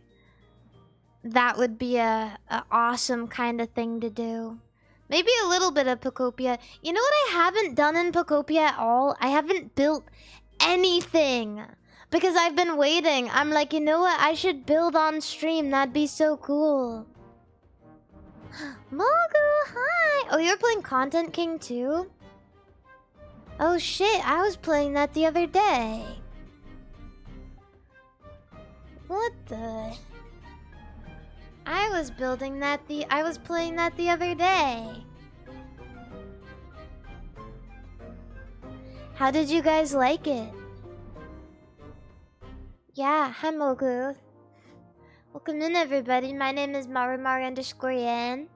that would be a awesome kind of thing to do. Maybe a little bit of POKOPIA. You know what I haven't done in POKOPIA at all? I haven't built anything. Because I've been waiting. I'm like, you know what? I should build on stream. That'd be so cool. Mogu, hi! Oh, you're playing Content King too? Oh shit, I was playing that the other day. What the... I was playing that the other day. How did you guys like it? Yeah, hi Mogu. Welcome in everybody. My name is MARIMARI_Yan.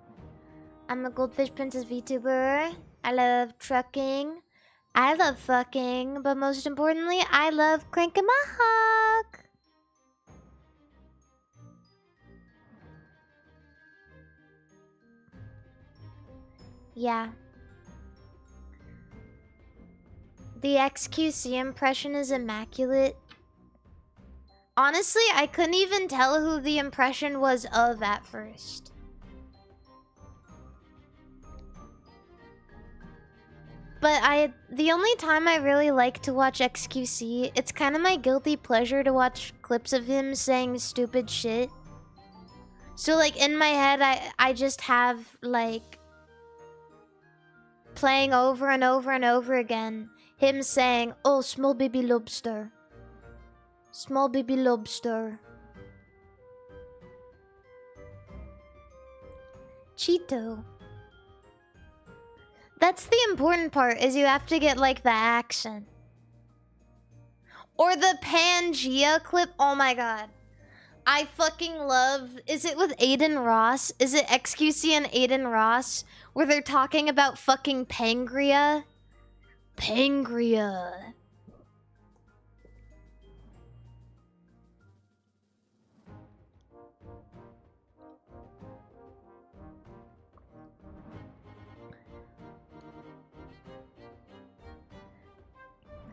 I'm a Goldfish Princess VTuber. I love trucking. I love fucking. But most importantly, I love cranking my hog. Yeah. The XQC impression is immaculate. Honestly, I couldn't even tell who the impression was of at first. But the only time I really like to watch XQC, it's kind of my guilty pleasure to watch clips of him saying stupid shit. So like in my head, I just have like playing over and over and over again him saying, "Oh, small baby lobster. Small baby lobster." Cheeto. That's the important part, is you have to get like the accent. Or the Pangea clip. Oh my god. I fucking love... Is it with Aiden Ross? Is it XQC and Aiden Ross? Where they're talking about fucking Pangria? Pangria.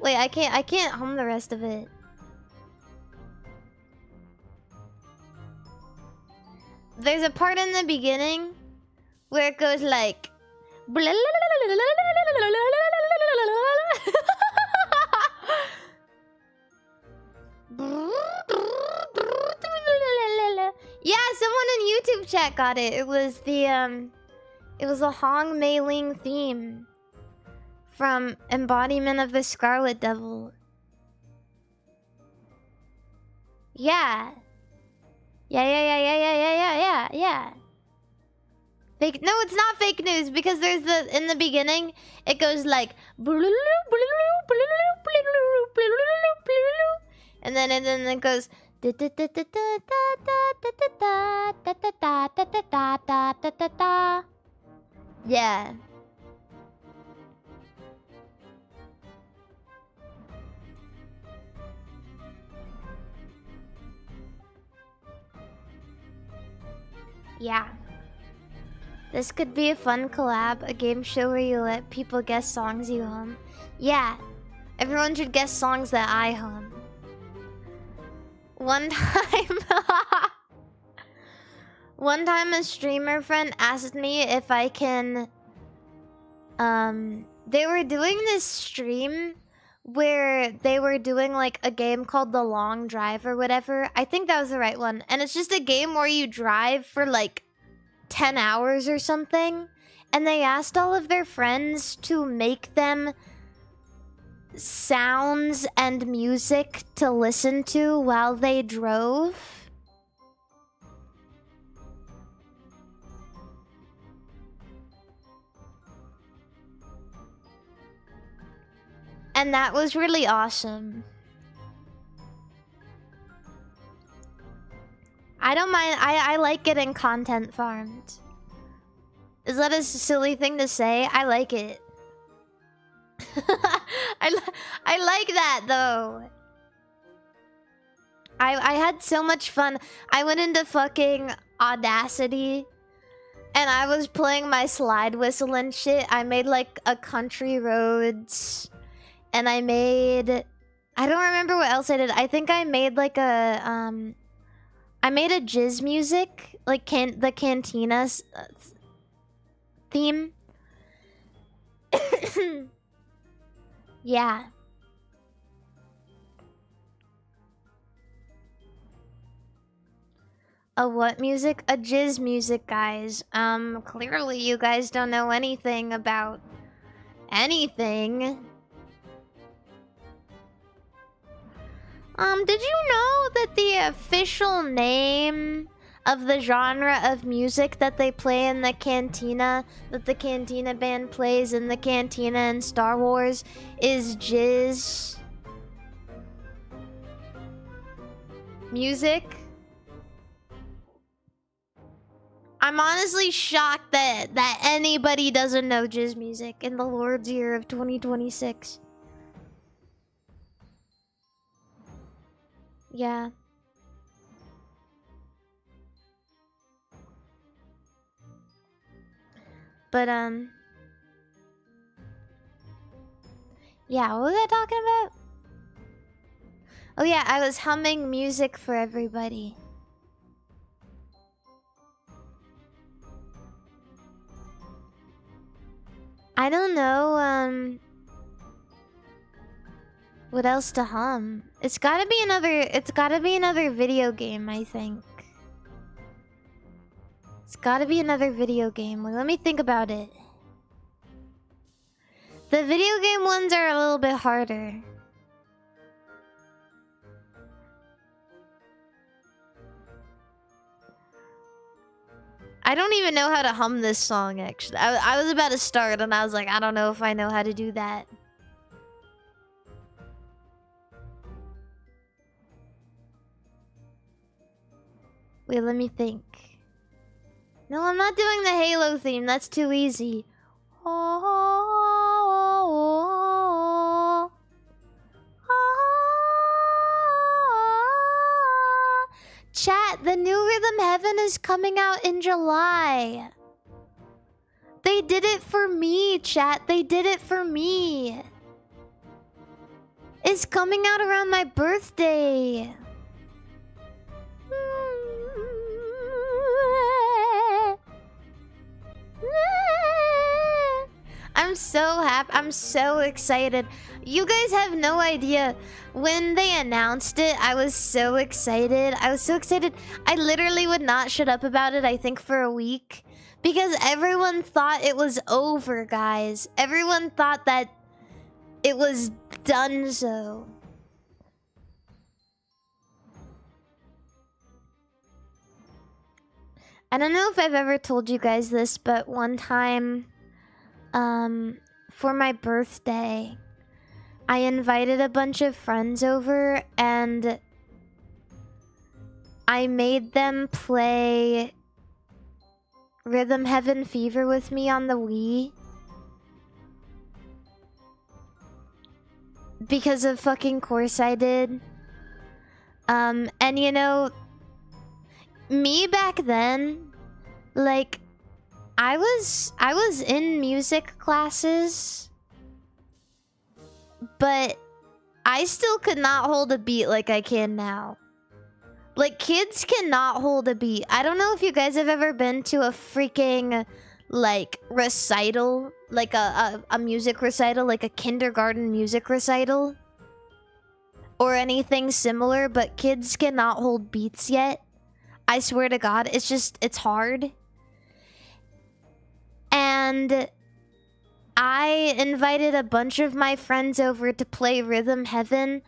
Wait, I can't hum the rest of it. There's a part in the beginning where it goes like yeah, someone in YouTube chat got it. It was the Hong Mei Ling theme from Embodiment of the Scarlet Devil. Yeah. Yeah. Fake? No, it's not fake news because there's in the beginning it goes like and then it goes yeah. Yeah. This could be a fun collab, a game show where you let people guess songs you hum. Yeah. Everyone should guess songs that I hum. One time a streamer friend asked me if I can... They were doing this stream where they were doing like a game called The Long Drive or whatever. I think that was the right one. And it's just a game where you drive for like 10 hours or something. And they asked all of their friends to make them sounds and music to listen to while they drove. And that was really awesome. I don't mind. I like getting content farmed. Is that a silly thing to say? I like it. I like that though. I had so much fun. I went into fucking Audacity and I was playing my slide whistle and shit. I made like a country roads and I made... I don't remember what else I did. I think I made like a I made a jizz music, like the Cantina theme. Yeah. A what music? A jizz music, guys. Clearly you guys don't know anything about anything. Did you know that the official name of the genre of music that they play in the Cantina, that the Cantina band plays in the Cantina in Star Wars, is jizz music? I'm honestly shocked that anybody doesn't know jizz music in the Lord's year of 2026. Yeah. But, yeah, what was I talking about? Oh yeah, I was humming music for everybody. I don't know, what else to hum? It's gotta be another video game, I think. It's gotta be another video game. Let me think about it. The video game ones are a little bit harder. I don't even know how to hum this song, actually. I was about to start and I was like, I don't know if I know how to do that. Wait, let me think. No, I'm not doing the Halo theme. That's too easy. Chat, the new Rhythm Heaven is coming out in July. They did it for me, chat. They did it for me. It's coming out around my birthday. I'm so happy. I'm so excited. You guys have no idea. When they announced it, I was so excited. I was so excited. I literally would not shut up about it, I think, for a week. Because everyone thought it was over, guys. Everyone thought that it was done so. I don't know if I've ever told you guys this, but one time, for my birthday, I invited a bunch of friends over and I made them play Rhythm Heaven Fever with me on the Wii. Because of fucking course I did. And you know, me back then, like, I was in music classes, but I still could not hold a beat like I can now. Like, kids cannot hold a beat. I don't know if you guys have ever been to a freaking, like, recital, like a music recital, like a kindergarten music recital, or anything similar, but kids cannot hold beats yet. I swear to God, it's hard. And I invited a bunch of my friends over to play Rhythm Heaven,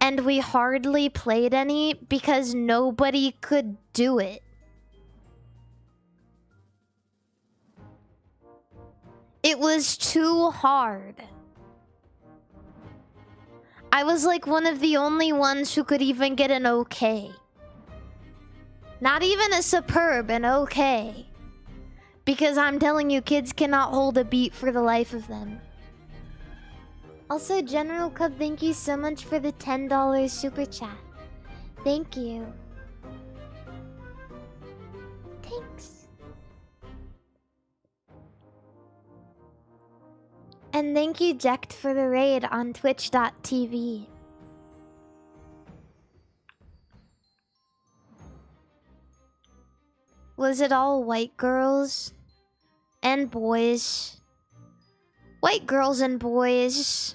and we hardly played any because nobody could do it. It was too hard. I was like one of the only ones who could even get an okay. Not even a superb, an okay. Because I'm telling you, kids cannot hold a beat for the life of them. Also, General Cub, thank you so much for the $10 super chat. Thank you. Thanks. And thank you, Jekt, for the raid on twitch.tv. Was it all white girls and boys? White girls and boys.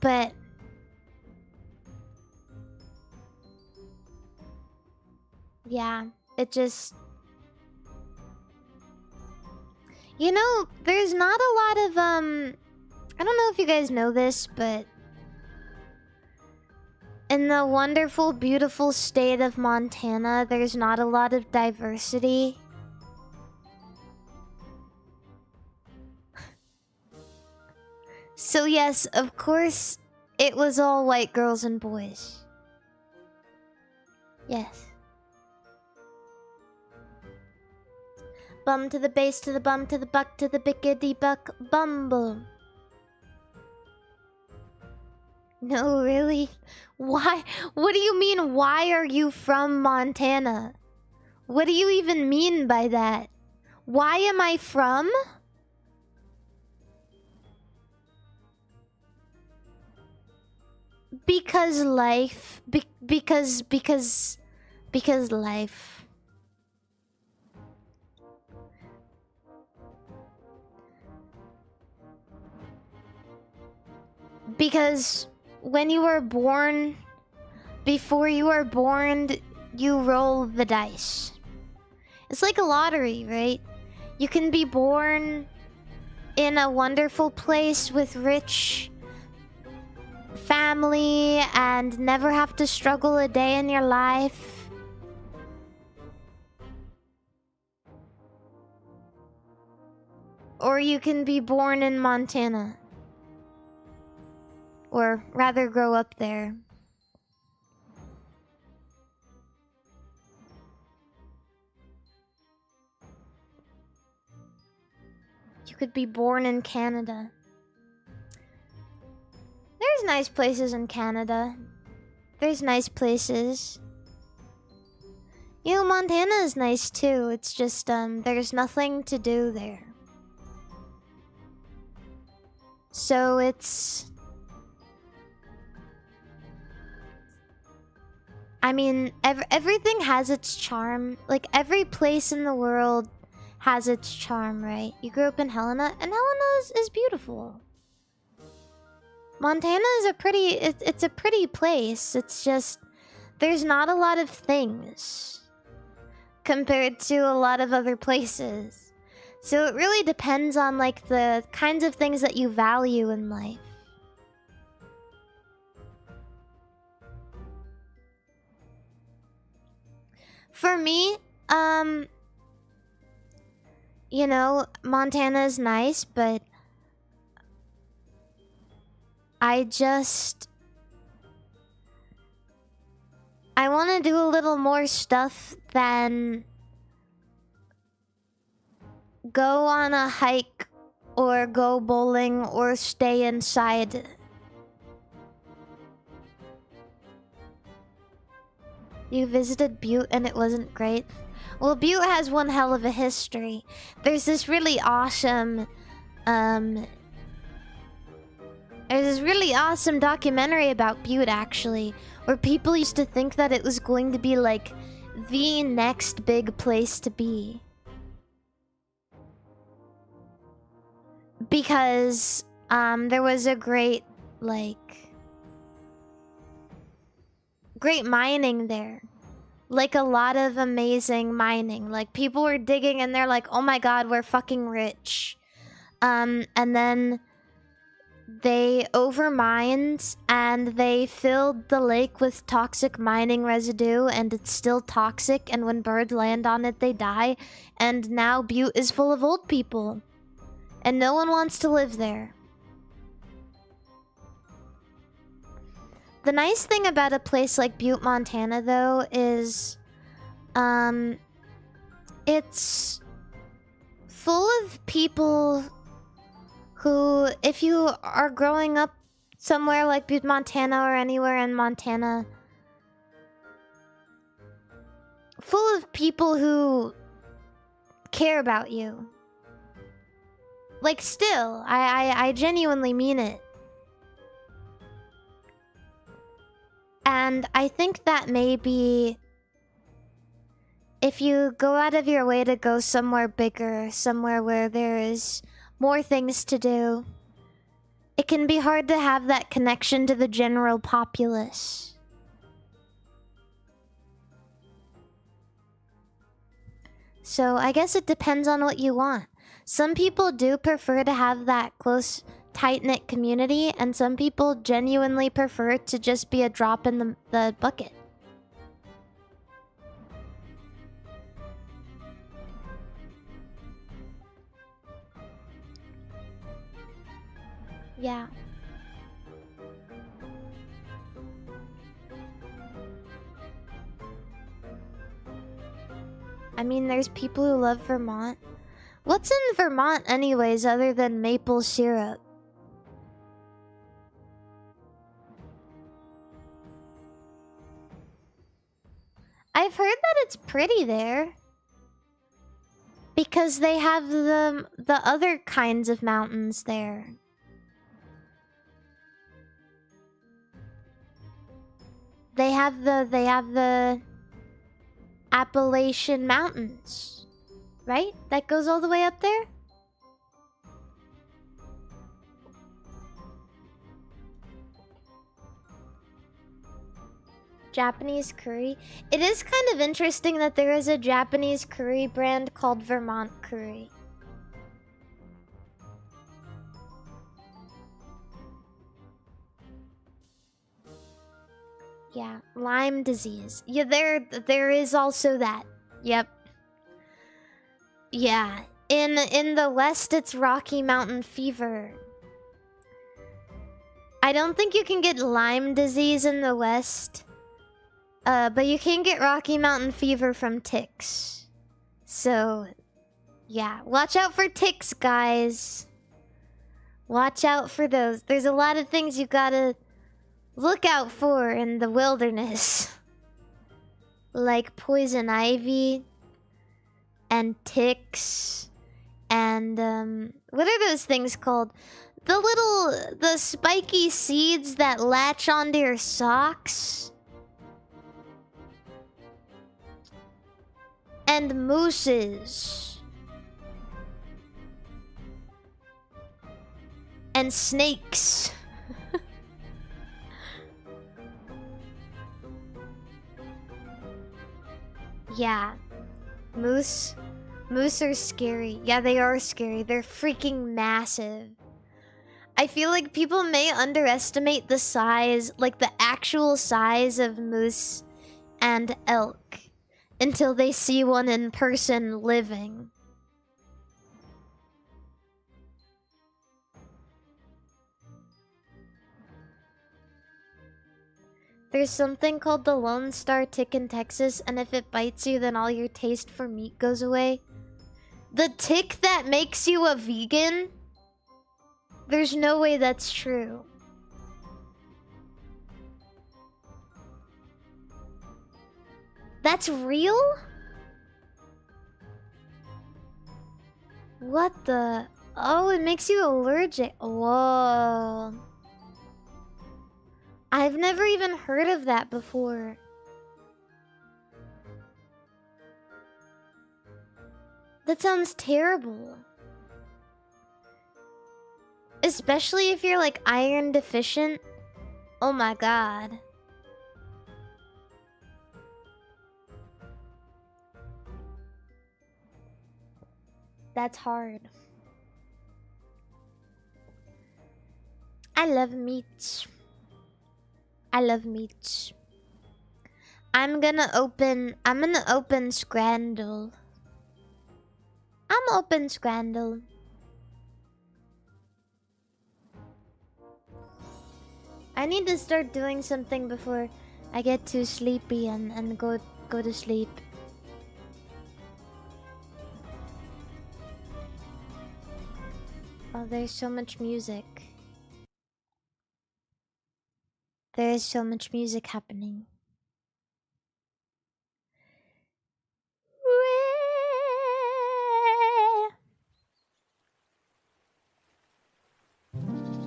But yeah, it just, you know, there's not a lot of I don't know if you guys know this, but in the wonderful, beautiful state of Montana, there's not a lot of diversity. So yes, of course, it was all white girls and boys. Yes. Bum to the base, to the bum, to the buck, to the bickety buck, bumble. No, really? Why? What do you mean, why are you from Montana? What do you even mean by that? Why am I from? Because life. Because life. Because when you were born, before you were born, you roll the dice. It's like a lottery, right? You can be born in a wonderful place with rich family and never have to struggle a day in your life. Or you can be born in Montana. Or rather grow up there. You could be born in Canada. There's nice places in Canada. There's nice places. You know, Montana is nice too. It's just, there's nothing to do there. So it's... I mean, everything has its charm. Like, every place in the world has its charm, right? You grew up in Helena, and Helena is beautiful. Montana is a pretty... It's a pretty place. It's just... There's not a lot of things compared to a lot of other places. So it really depends on, like, the kinds of things that you value in life. For me, you know, Montana is nice, but I want to do a little more stuff than go on a hike or go bowling or stay inside. You visited Butte and it wasn't great? Well, Butte has one hell of a history. There's this really awesome, there's this really awesome documentary about Butte, actually, where people used to think that it was going to be, like, the next big place to be. Because, there was a great, like... great mining there. Like, a lot of amazing mining. Like, people were digging and they're like, oh my god, we're fucking rich. And then they overmined and they filled the lake with toxic mining residue, and it's still toxic, and when birds land on it, they die. And now Butte is full of old people. And no one wants to live there. The nice thing about a place like Butte, Montana, though, is... it's full of people who, if you are growing up somewhere like Butte, Montana, or anywhere in Montana, full of people who care about you. Like, still, I genuinely mean it. And I think that maybe if you go out of your way to go somewhere bigger, somewhere where there is more things to do, it can be hard to have that connection to the general populace. So I guess it depends on what you want. Some people do prefer to have that close, tight-knit community, and some people genuinely prefer to just be a drop in the bucket. Yeah. I mean, there's people who love Vermont. What's in Vermont anyways other than maple syrup? I've heard that it's pretty there. Because they have the other kinds of mountains there. They have the Appalachian Mountains, right? That goes all the way up there? Japanese curry. It is kind of interesting that there is a Japanese curry brand called Vermont Curry. Yeah, Lyme disease. Yeah, there is also that. Yep. Yeah, in the West it's Rocky Mountain fever. I don't think you can get Lyme disease in the West. But you can get Rocky Mountain fever from ticks. So, yeah. Watch out for ticks, guys. Watch out for those. There's a lot of things you gotta look out for in the wilderness. like poison ivy and ticks and what are those things called? The spiky seeds that latch onto your socks. And mooses. And snakes. Yeah. Moose are scary. Yeah, they are scary. They're freaking massive. I feel like people may underestimate the size, like the actual size of moose and elk until they see one in person living. There's something called the Lone Star tick in Texas, and if it bites you, then all your taste for meat goes away. The tick that makes you a vegan? There's no way that's true. That's real? What the? Oh, it makes you allergic. Whoa. I've never even heard of that before. That sounds terrible. Especially if you're like iron deficient. Oh my god. That's hard. I love meat. I love meat. I'm gonna open Scramble. I'm open Scramble. I need to start doing something before I get too sleepy and go to sleep. Oh, there's so much music. There is so much music happening.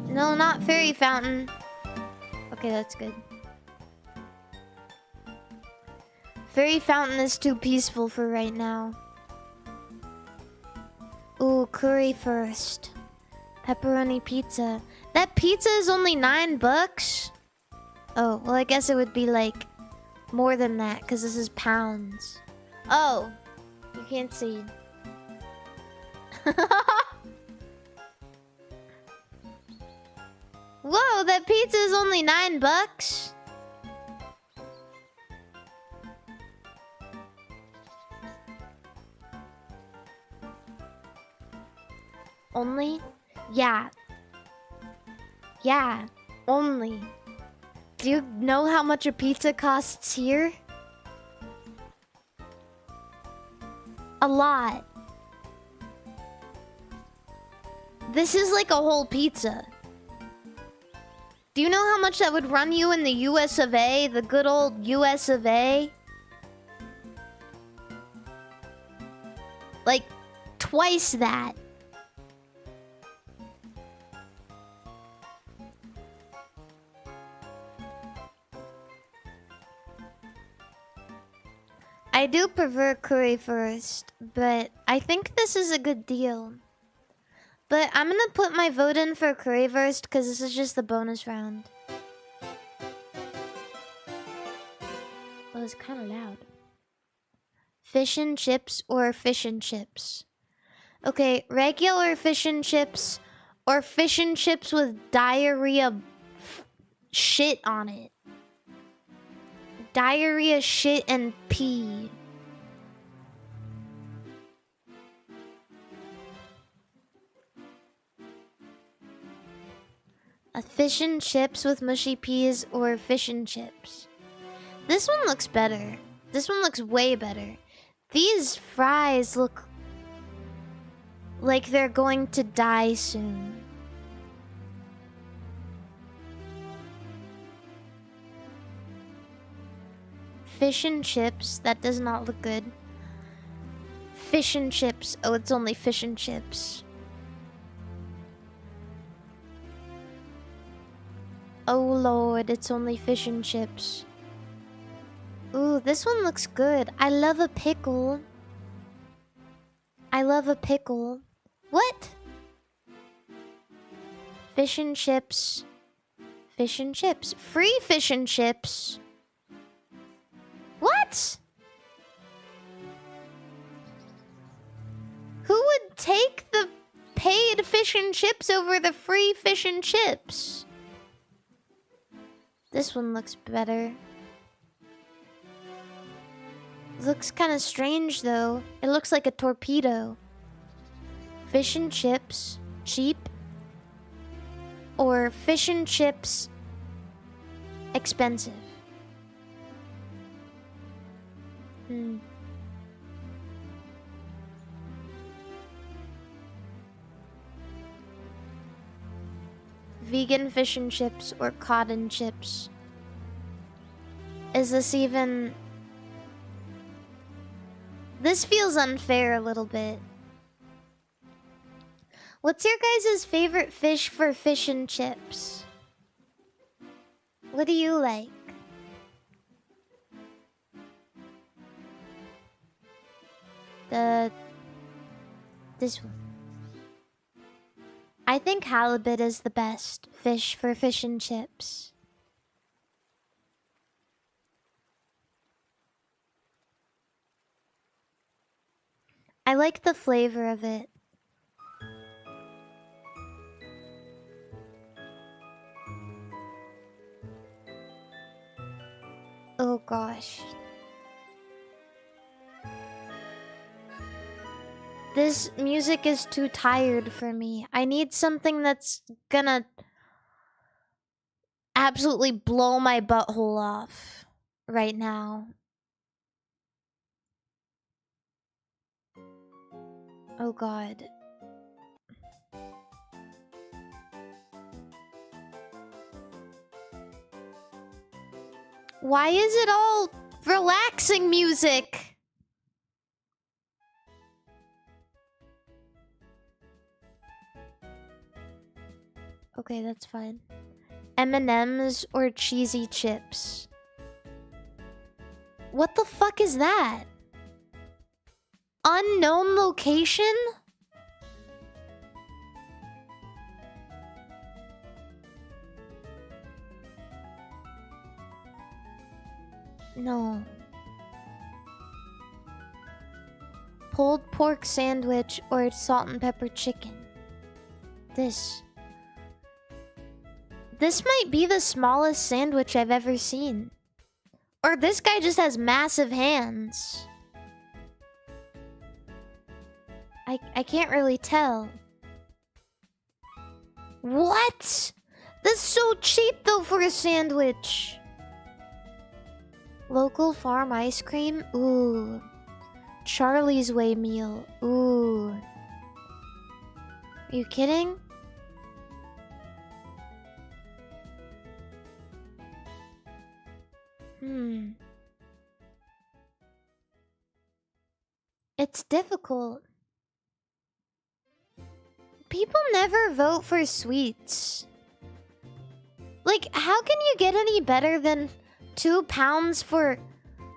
No, not Fairy Fountain. Okay, that's good. Fairy Fountain is too peaceful for right now. Ooh, curry first. Pepperoni pizza. That pizza is only $9? Oh, well, I guess it would be like more than that because this is pounds. Oh, you can't see. Whoa, that pizza is only $9? Only? Yeah. Yeah, only. Do you know how much a pizza costs here? A lot. This is like a whole pizza. Do you know how much that would run you in the US of A? The good old US of A? Like, twice that. I do prefer curry first, but I think this is a good deal. But I'm gonna put my vote in for curry first because this is just the bonus round. Oh, it's kind of loud. Fish and chips or fish and chips? Okay, regular fish and chips or fish and chips with diarrhea shit on it. Diarrhea, shit, and pee. A fish and chips with mushy peas or fish and chips. This one looks better. This one looks way better. These fries look like they're going to die soon. Fish and chips. That does not look good. Fish and chips. Oh, it's only fish and chips. Oh lord, it's only fish and chips. Ooh, this one looks good. I love a pickle. I love a pickle. What? Fish and chips. Fish and chips. Free fish and chips. What? Who would take the paid fish and chips over the free fish and chips? This one looks better. Looks kind of strange though. It looks like a torpedo. Fish and chips, cheap. Or fish and chips, expensive. Vegan fish and chips or cotton chips. Is this even... This feels unfair a little bit. What's your guys' favorite fish for fish and chips? What do you like? This one. I think halibut is the best fish for fish and chips. I like the flavor of it. Oh gosh. This music is too tired for me. I need something that's gonna absolutely blow my butthole off right now. Oh god. Why is it all relaxing music? Okay, that's fine. M&M's or cheesy chips? What the fuck is that? Unknown location? No. Pulled pork sandwich or salt and pepper chicken. This might be the smallest sandwich I've ever seen. Or this guy just has massive hands. I can't really tell. What? That's so cheap though for a sandwich. Local farm ice cream? Ooh. Charlie's Way meal. Ooh. Are you kidding? It's difficult. People never vote for sweets. Like, how can you get any better than £2 for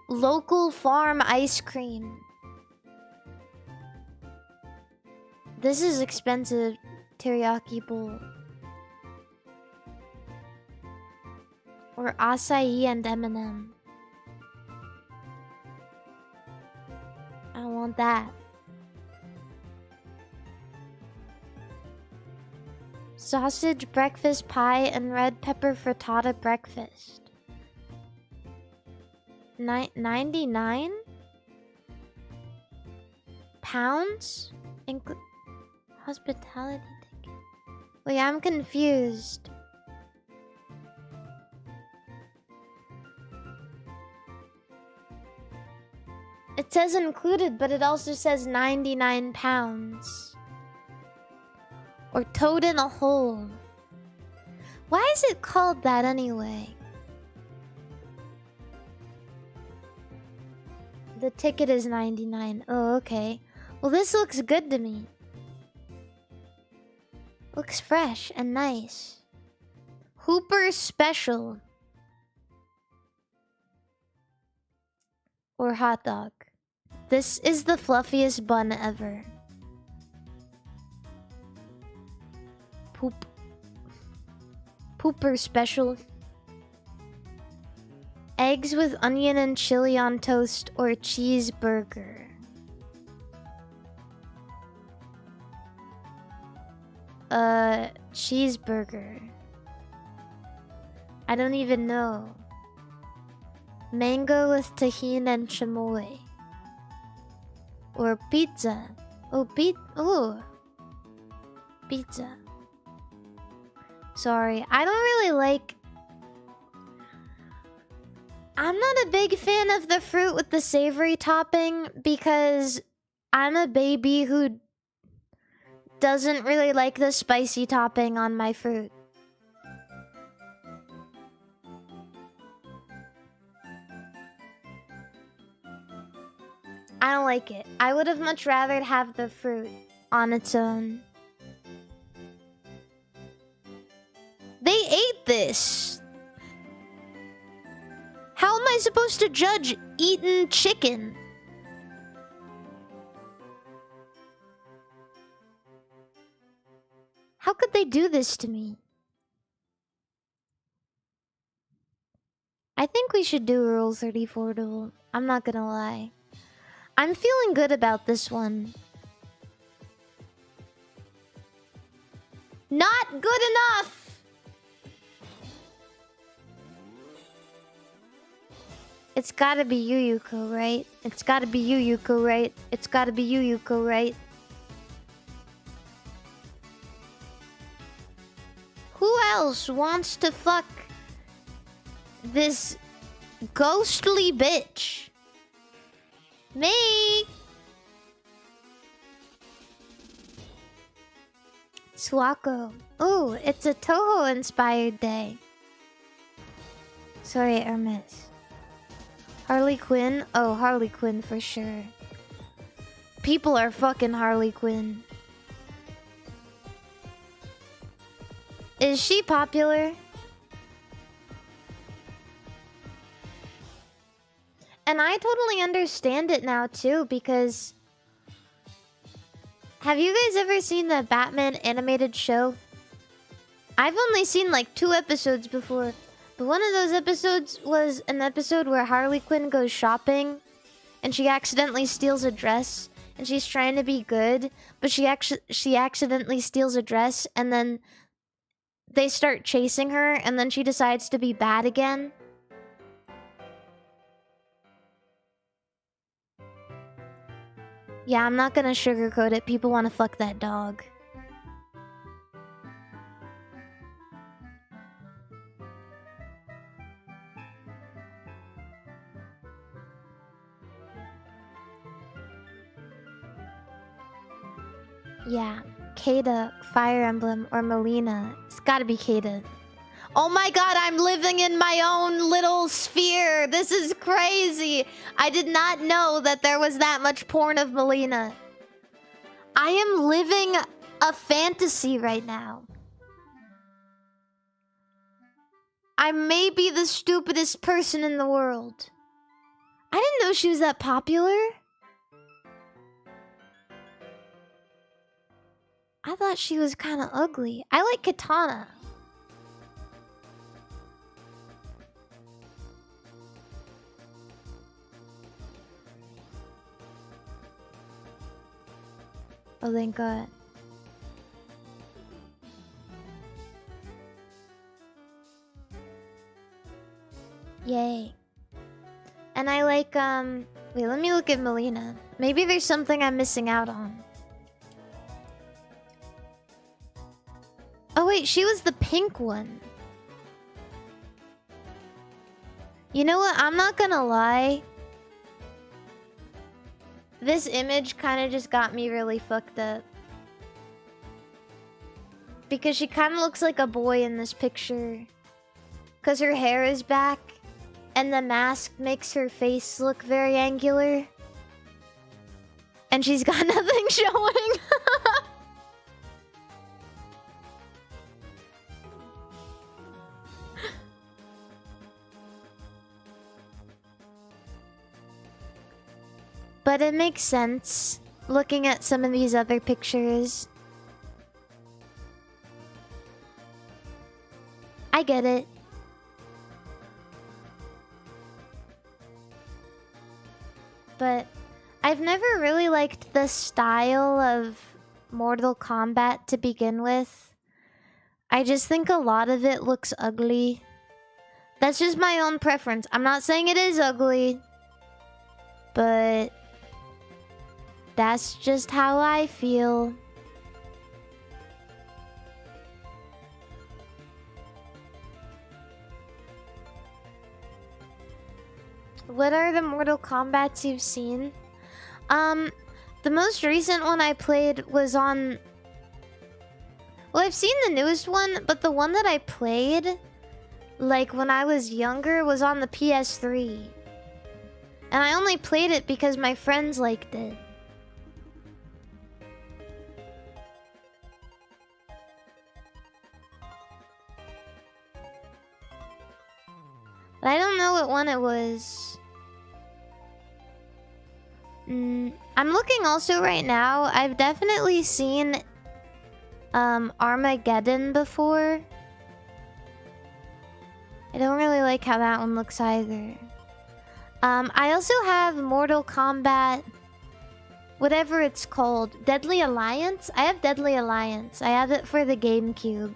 local farm ice cream? This is expensive. Teriyaki bowl. Or acai and M&M. I don't want that. Sausage breakfast pie and red pepper frittata breakfast. 99 pounds? Hospitality ticket. Wait, I'm confused. It says included, but it also says 99 pounds. Or toad in a hole. Why is it called that anyway? The ticket is 99. Oh, okay. Well, this looks good to me. Looks fresh and nice. Hooper Special. Or hot dog. This is the fluffiest bun ever. Pooper Special. Eggs with onion and chili on toast or cheeseburger. Cheeseburger. I don't even know. Mango with tahini and chamoy. Or pizza. Oh, pizza. Sorry, I don't really like... I'm not a big fan of the fruit with the savory topping because I'm a baby who doesn't really like the spicy topping on my fruit. I don't like it. I would have much rather have the fruit on its own. They ate this! How am I supposed to judge eaten chicken? How could they do this to me? I think we should do Rule 34 duel. I'm not gonna lie. I'm feeling good about this one. Not good enough! It's gotta be Yuyuko, right? It's gotta be Yuyuko, right? It's gotta be Yuyuko, right? Who else wants to fuck this ghostly bitch? Me! Suako. Ooh, it's a Toho-inspired day. Sorry, Hermes. Harley Quinn? Oh, Harley Quinn for sure. People are fucking Harley Quinn. Is she popular? And I totally understand it now too, because... Have you guys ever seen the Batman animated show? I've only seen like 2 episodes before. But one of those episodes was an episode where Harley Quinn goes shopping and she accidentally steals a dress and she's trying to be good, but she accidentally steals a dress and then they start chasing her and then she decides to be bad again. Yeah, I'm not gonna sugarcoat it. People want to fuck that dog. Yeah, Kata, Fire Emblem, or Melina. It's gotta be Kata. Oh my god, I'm living in my own little sphere. This is crazy. I did not know that there was that much porn of Melina. I am living a fantasy right now. I may be the stupidest person in the world. I didn't know she was that popular. I thought she was kind of ugly. I like Katana. Oh, thank God. Yay. And I like, wait, let me look at Melina. Maybe there's something I'm missing out on. Oh wait, she was the pink one. You know what? I'm not gonna lie. This image kind of just got me really fucked up. Because she kind of looks like a boy in this picture. Because her hair is back. and the mask makes her face look very angular. And she's got nothing showing. But it makes sense looking at some of these other pictures. I get it. But I've never really liked the style of Mortal Kombat to begin with. I just think a lot of it looks ugly. That's just my own preference. I'm not saying it is ugly, but that's just how I feel. What are the Mortal Kombats you've seen? The most recent one I played was on... Well, I've seen the newest one, but the one that I played, like, when I was younger, was on the PS3. And I only played it because my friends liked it. But I don't know what one it was. I'm looking also right now. I've definitely seen Armageddon before. I don't really like how that one looks either. I also have Mortal Kombat, whatever it's called, Deadly Alliance. I have Deadly Alliance. I have it for the GameCube.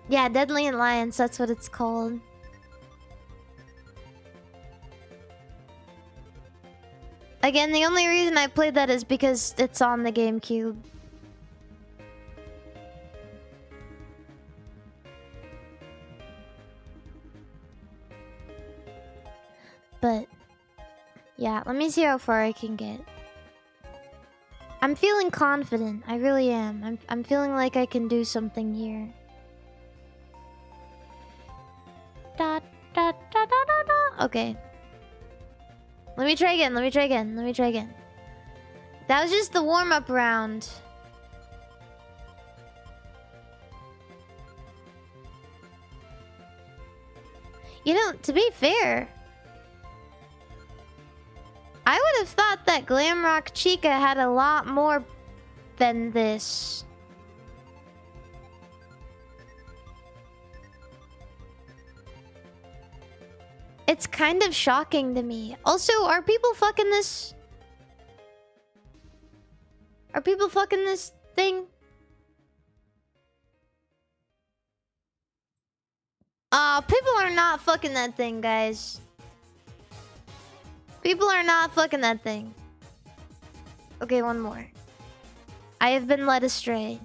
Yeah, Deadly Alliance, that's what it's called. Again, the only reason I played that is because it's on the GameCube. But yeah, let me see how far I can get. I'm feeling confident. I really am. I'm feeling like I can do something here. Da, da, da, da, da, da. Okay. Let me try again. Let me try again. Let me try again. That was just the warm-up round. You know, to be fair, I would have thought that Glamrock Chica had a lot more than this. It's kind of shocking to me. Also, are people fucking this? Are people fucking this thing? People are not fucking that thing, guys. People are not fucking that thing. Okay, one more. I have been led astray.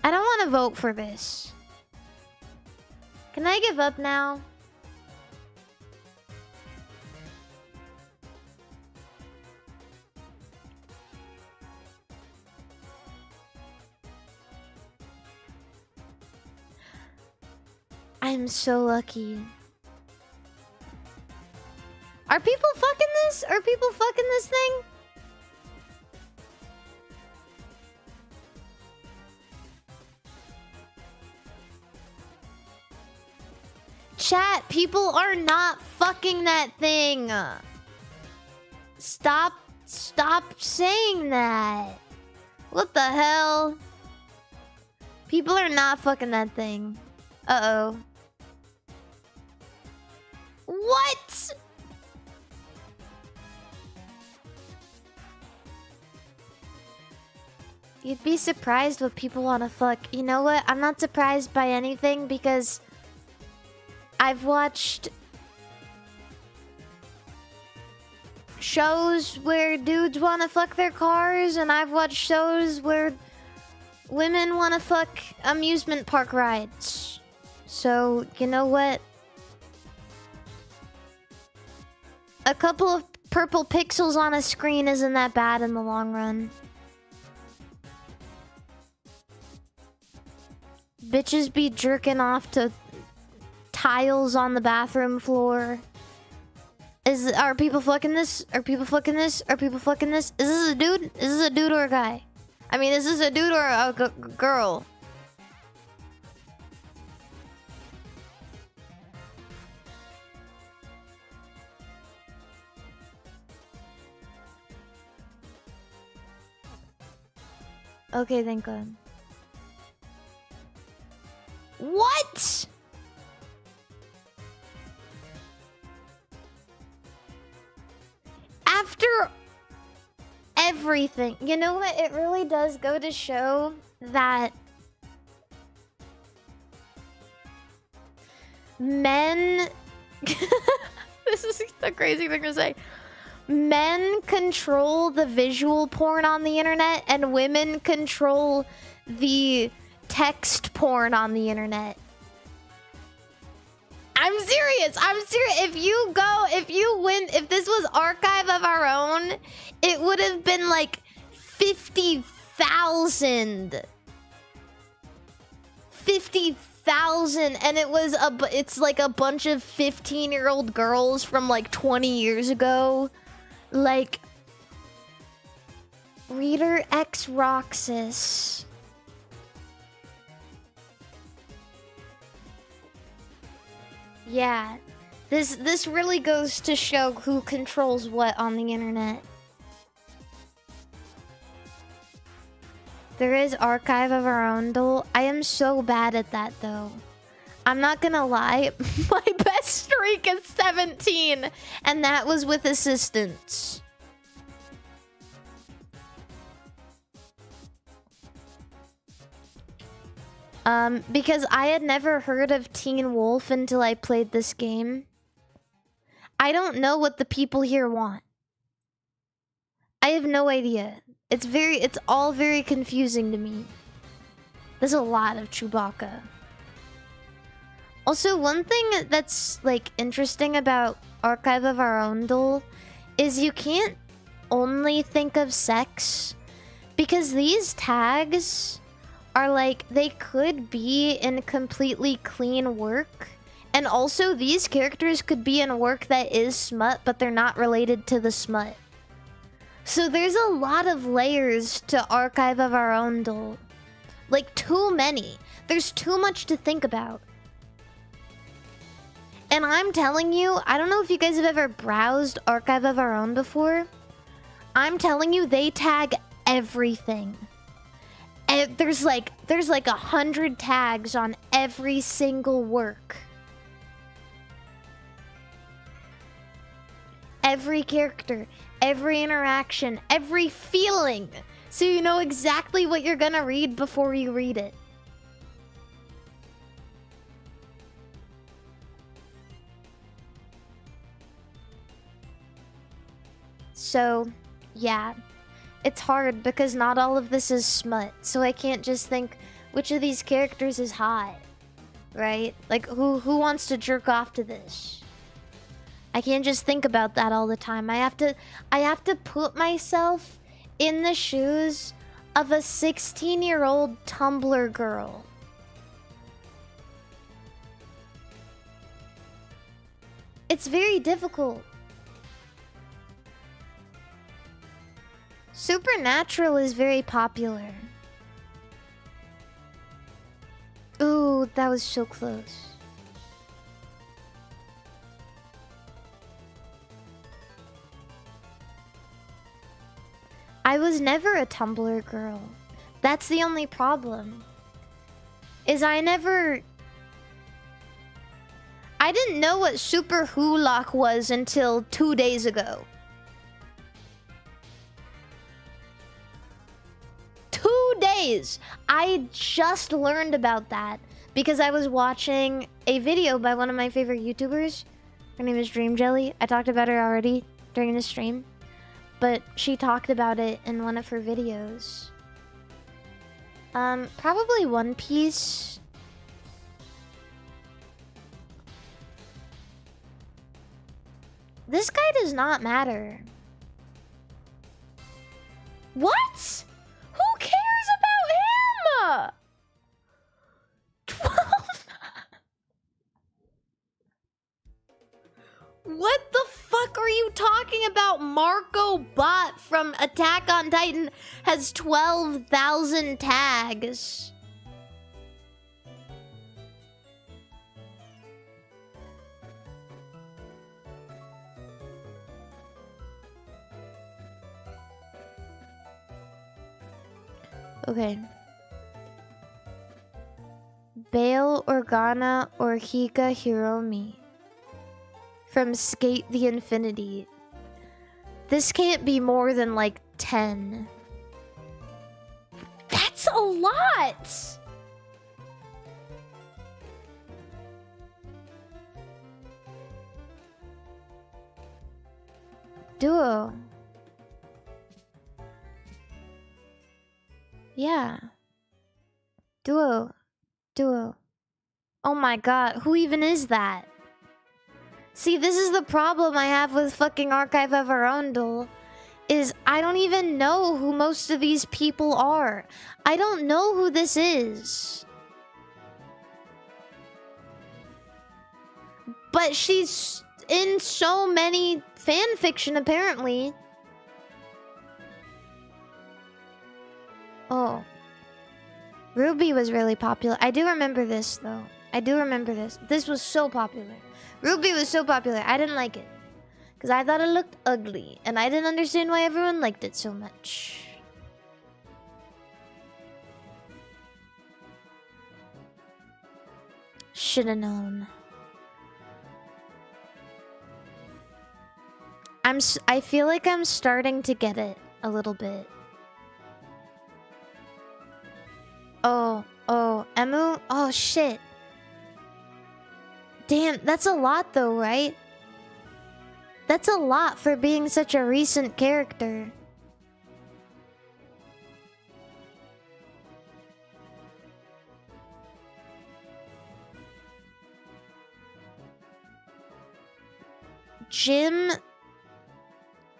I don't want to vote for this. Can I give up now? I'm so lucky. Are people fucking this? Are people fucking this thing? Chat, people are not fucking that thing. Stop saying that. What the hell? People are not fucking that thing. Uh-oh. What? You'd be surprised what people want to fuck. You know what? I'm not surprised by anything because I've watched shows where dudes want to fuck their cars, and I've watched shows where Women want to fuck amusement park rides. So, you know what? A couple of purple pixels on a screen isn't that bad in the long run. Bitches be jerking off to tiles on the bathroom floor. Are people fucking this? Are people fucking this? Are people fucking this? Is this a dude? Is this a dude or a guy? I mean, is this a dude or a girl? Okay, thank God. What? After everything, you know what? It really does go to show that men... This is a crazy thing to say. Men control the visual porn on the internet, and women control the text porn on the internet. I'm serious. I'm serious. If this was Archive of Our Own, it would have been like 50,000. 50,000, and it's like a bunch of 15-year-old girls from like 20 years ago. Like, Reader X Roxas. Yeah, this really goes to show who controls what on the internet. There is Archive of Our Own, though. I am so bad at that, though. I'm not gonna lie, my best streak is 17, and that was with assistance. Because I had never heard of Teen Wolf until I played this game. I don't know what the people here want. I have no idea. It's all very confusing to me. There's a lot of Chewbacca. Also, one thing that's like interesting about Archive of Our Own Duel is you can't only think of sex, because these tags are like, they could be in completely clean work, and also these characters could be in work that is smut, but they're not related to the smut. So there's a lot of layers to Archive of Our Own Duel. Like, too many. There's too much to think about. And I'm telling you, I don't know if you guys have ever browsed Archive of Our Own before. I'm telling you, they tag everything. And there's like 100 tags on every single work. Every character, every interaction, every feeling. So you know exactly what you're gonna read before you read it. So, yeah. It's hard because not all of this is smut. So I can't just think which of these characters is hot. Right? Like, who wants to jerk off to this? I can't just think about that all the time. I have to put myself in the shoes of a 16-year-old Tumblr girl. It's very difficult. Supernatural is very popular. Ooh, that was so close. I was never a Tumblr girl. That's the only problem. I didn't know what Super Hulock was until 2 days ago. 2 days! I just learned about that because I was watching a video by one of my favorite YouTubers. Her name is Dream Jelly. I talked about her already during the stream, but she talked about it in one of her videos. Probably One Piece. This guy does not matter. What? Who cares about him? 12. What the fuck are you talking about? Marco Bot from Attack on Titan has 12,000 tags. Okay. Bail Organa or Higa Hiromi from Skate the Infinity. This can't be more than like 10. That's a lot! Duo. Yeah. Duo. Duo. Oh my god, who even is that? See, this is the problem I have with fucking Archive of Arundel. Is I don't even know who most of these people are. I don't know who this is. But she's in so many fanfiction, apparently. Oh. Ruby was really popular. I do remember this, though. I do remember this. This was so popular. Ruby was so popular. I didn't like it. Because I thought it looked ugly. And I didn't understand why everyone liked it so much. Shoulda known. I feel like I'm starting to get it a little bit. Oh, Emu? Oh, shit. Damn, that's a lot though, right? That's a lot for being such a recent character. Jim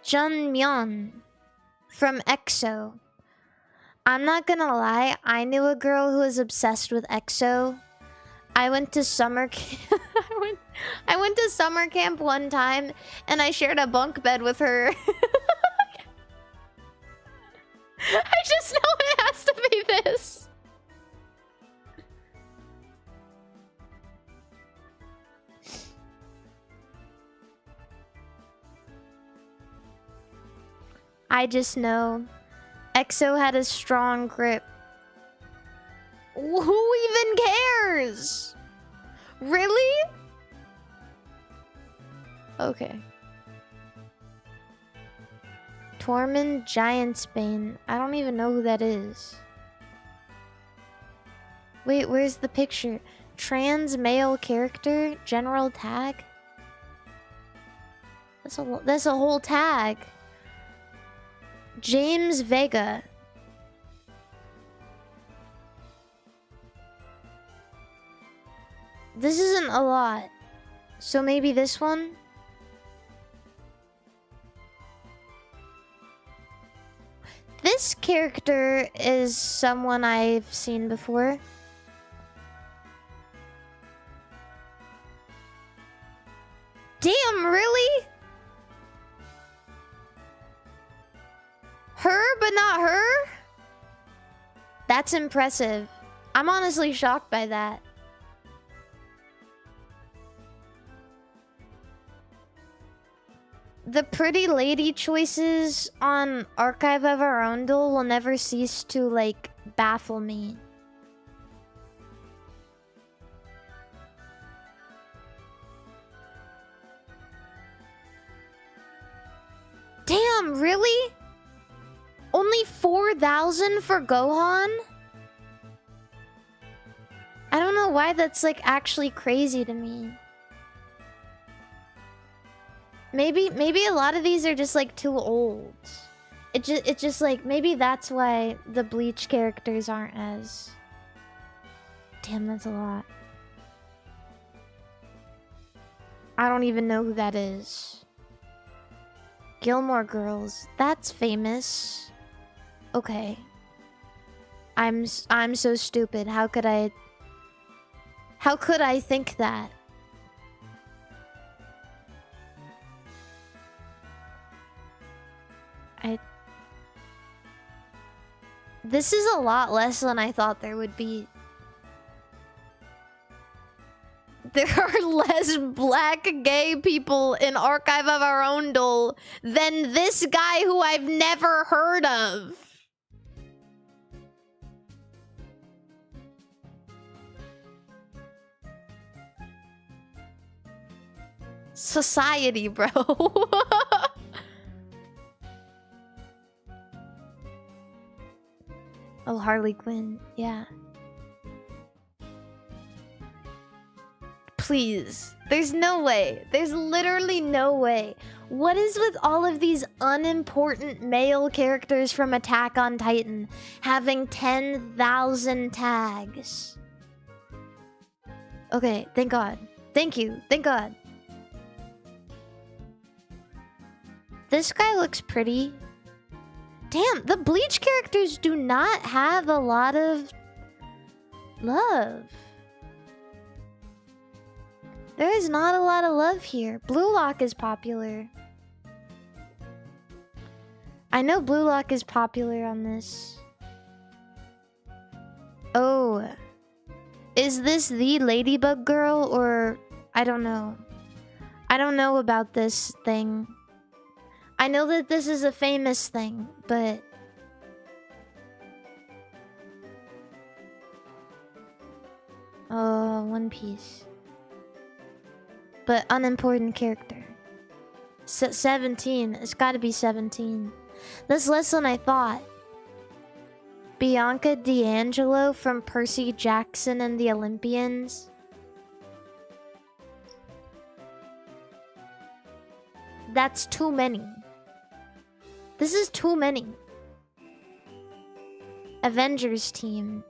Junmyeon from EXO. I'm not gonna lie, I knew a girl who was obsessed with EXO. I went to summer camp. I went to summer camp one time and I shared a bunk bed with her. I just know it has to be this. I just know EXO had a strong grip. Who even cares? Really? Okay. Tormund Giantsbane. I don't even know who that is. Wait, where's the picture? Trans male character? General tag? That's a whole tag. James Vega. This isn't a lot. So maybe this one? This character is someone I've seen before. Damn, really? Her, but not her? That's impressive. I'm honestly shocked by that. The pretty lady choices on Archive of Arundel will never cease to, like, baffle me. Damn, really? Only 4,000 for Gohan? I don't know why that's, like, actually crazy to me. Maybe a lot of these are just like too old. It's just like maybe that's why the Bleach characters aren't as. Damn, that's a lot. I don't even know who that is. Gilmore Girls. That's famous. Okay. I'm so stupid. How could I think that? This is a lot less than I thought there would be. There are less black gay people in Archive of Our Own Dole than this guy who I've never heard of. Society, bro. Oh, Harley Quinn. Yeah. Please. There's no way. There's literally no way. What is with all of these unimportant male characters from Attack on Titan having 10,000 tags? Okay, thank God. Thank you. Thank God. This guy looks pretty. Damn, the Bleach characters do not have a lot of love. There is not a lot of love here. Blue Lock is popular. I know Blue Lock is popular on this. Oh. Is this the Ladybug girl or... I don't know. I don't know about this thing. I know that this is a famous thing, but... Oh, One Piece. But unimportant character. 17. It's gotta be 17. That's less than I thought. Bianca D'Angelo from Percy Jackson and the Olympians. That's too many. This is too many. Avengers team.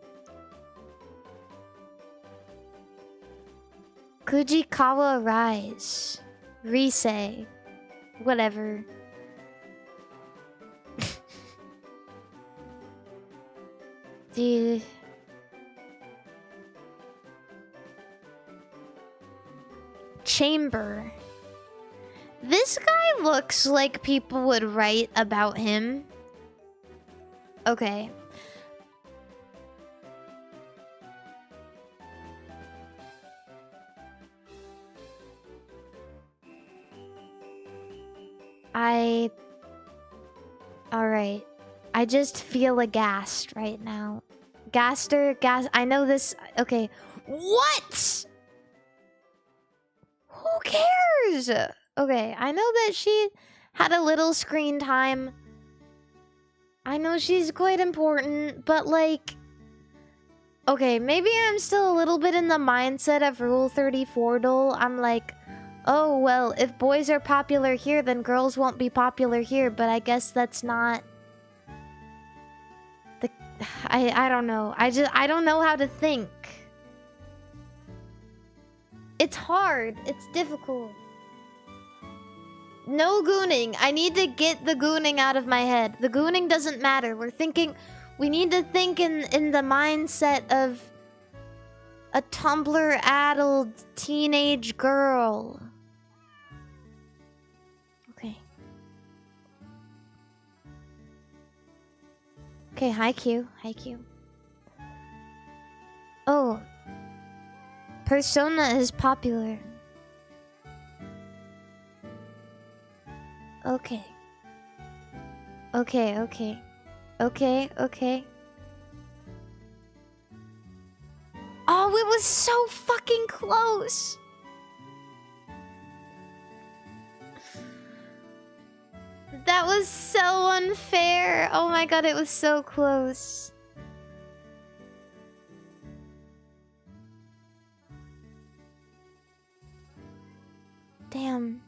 Kujikawa Rise. Risei. Whatever. Dude. Chamber. This guy looks like people would write about him. Okay. Alright. I just feel aghast right now. I know this... Okay. What?! Who cares?! Okay, I know that she had a little screen time. I know she's quite important, but like... Okay, maybe I'm still a little bit in the mindset of Rule 34 Dole. I'm like, oh, well, if boys are popular here, then girls won't be popular here, but I guess that's not... I don't know. I don't know how to think. It's hard. It's difficult. No gooning. I need to get the gooning out of my head. The gooning doesn't matter. We need to think in the mindset of a Tumblr-addled teenage girl. Okay. Okay, Haikyuu. Oh. Persona is popular. Okay. Okay. Oh, it was so fucking close! That was so unfair! Oh my god, it was so close. Damn.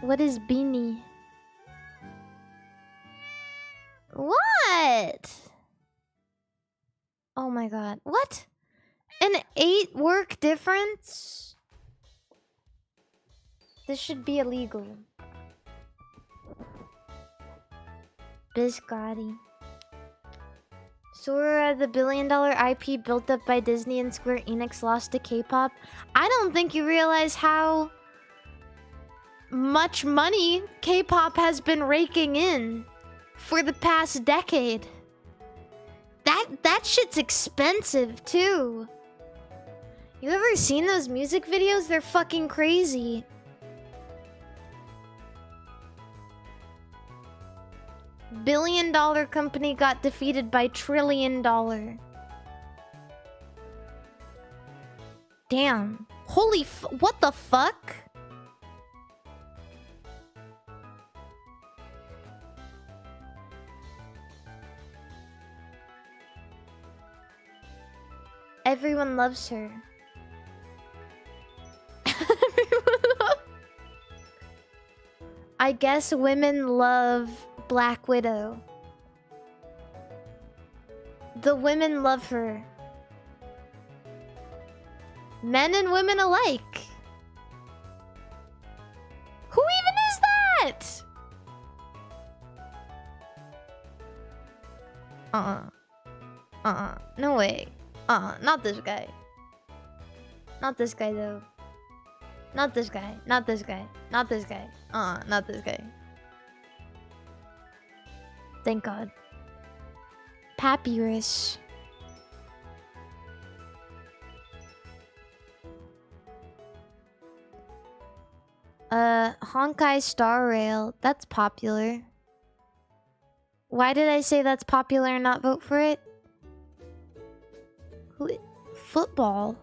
What is beanie? What? Oh my god. What? An 8 work difference? This should be illegal. Biscotti. Sora, the billion-dollar IP built up by Disney and Square Enix lost to K-pop. I don't think you realize how much money K-pop has been raking in for the past decade. That shit's expensive too. You ever seen those music videos? They're fucking crazy. Billion-dollar company got defeated by trillion-dollar. Damn. Holy what the fuck? Everyone loves her. I guess women love Black Widow. The women love her. Men and women alike. Who even is that? No way. Not this guy. Not this guy though. Not this guy. Not this guy. Not this guy. Not this guy. Thank God. Papyrus. Honkai Star Rail. That's popular. Why did I say that's popular and not vote for it? Football?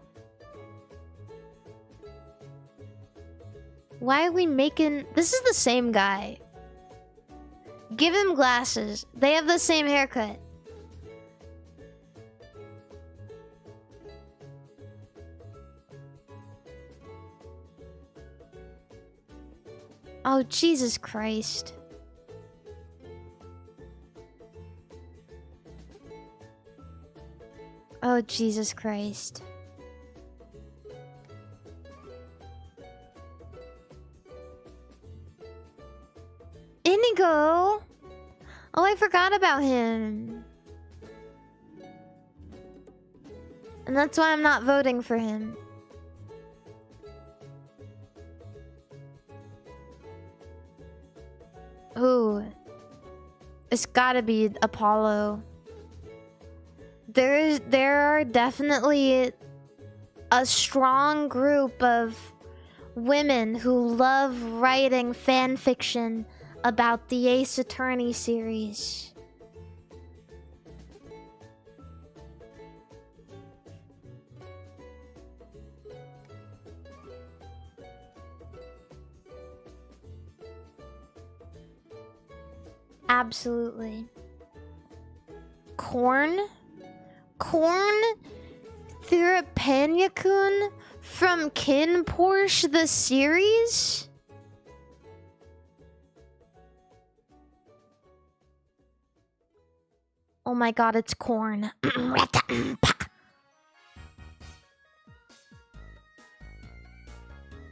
Why are we making... This is the same guy. Give him glasses. They have the same haircut. Oh, Jesus Christ. Oh, Jesus Christ. Inigo! Oh, I forgot about him. And that's why I'm not voting for him. Ooh. It's gotta be Apollo. There are definitely a strong group of women who love writing fan fiction about the Ace Attorney series. Absolutely. Corn? Corn Thirapanya-kun from Kin Porsche the series? Oh my god, it's corn.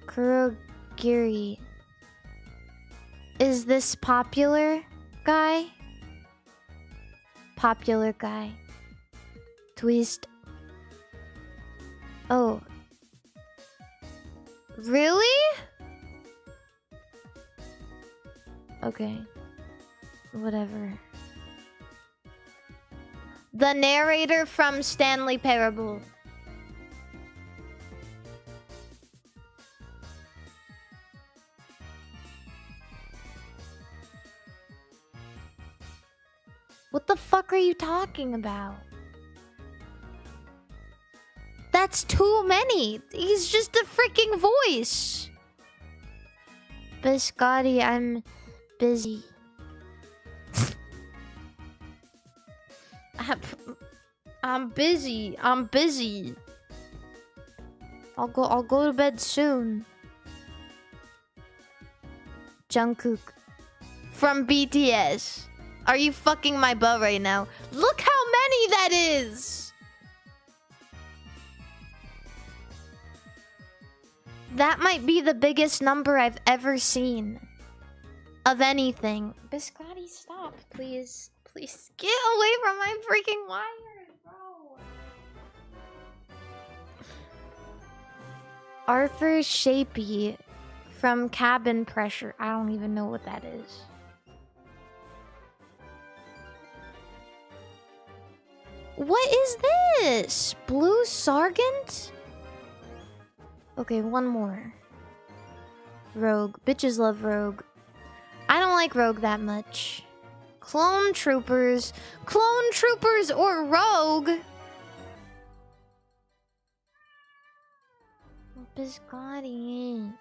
Kurogiri. Is this popular guy? Popular guy. Twist. Oh. Really? Okay. Whatever. The narrator from Stanley Parable. What the fuck are you talking about? That's too many. He's just a freaking voice. Biscotti, I'm busy. I'm busy. I'm busy. I'll go to bed soon. Jungkook from BTS. Are you fucking my butt right now? Look how many that is! That might be the biggest number I've ever seen. Of anything. Biscotti, stop, please. Please get away from my freaking wires, bro. Arthur Shapey from Cabin Pressure. I don't even know what that is. What is this? Blue Sargent? Okay, one more. Rogue. Bitches love Rogue. I don't like Rogue that much. Clone Troopers. Clone Troopers or Rogue? Biscotti.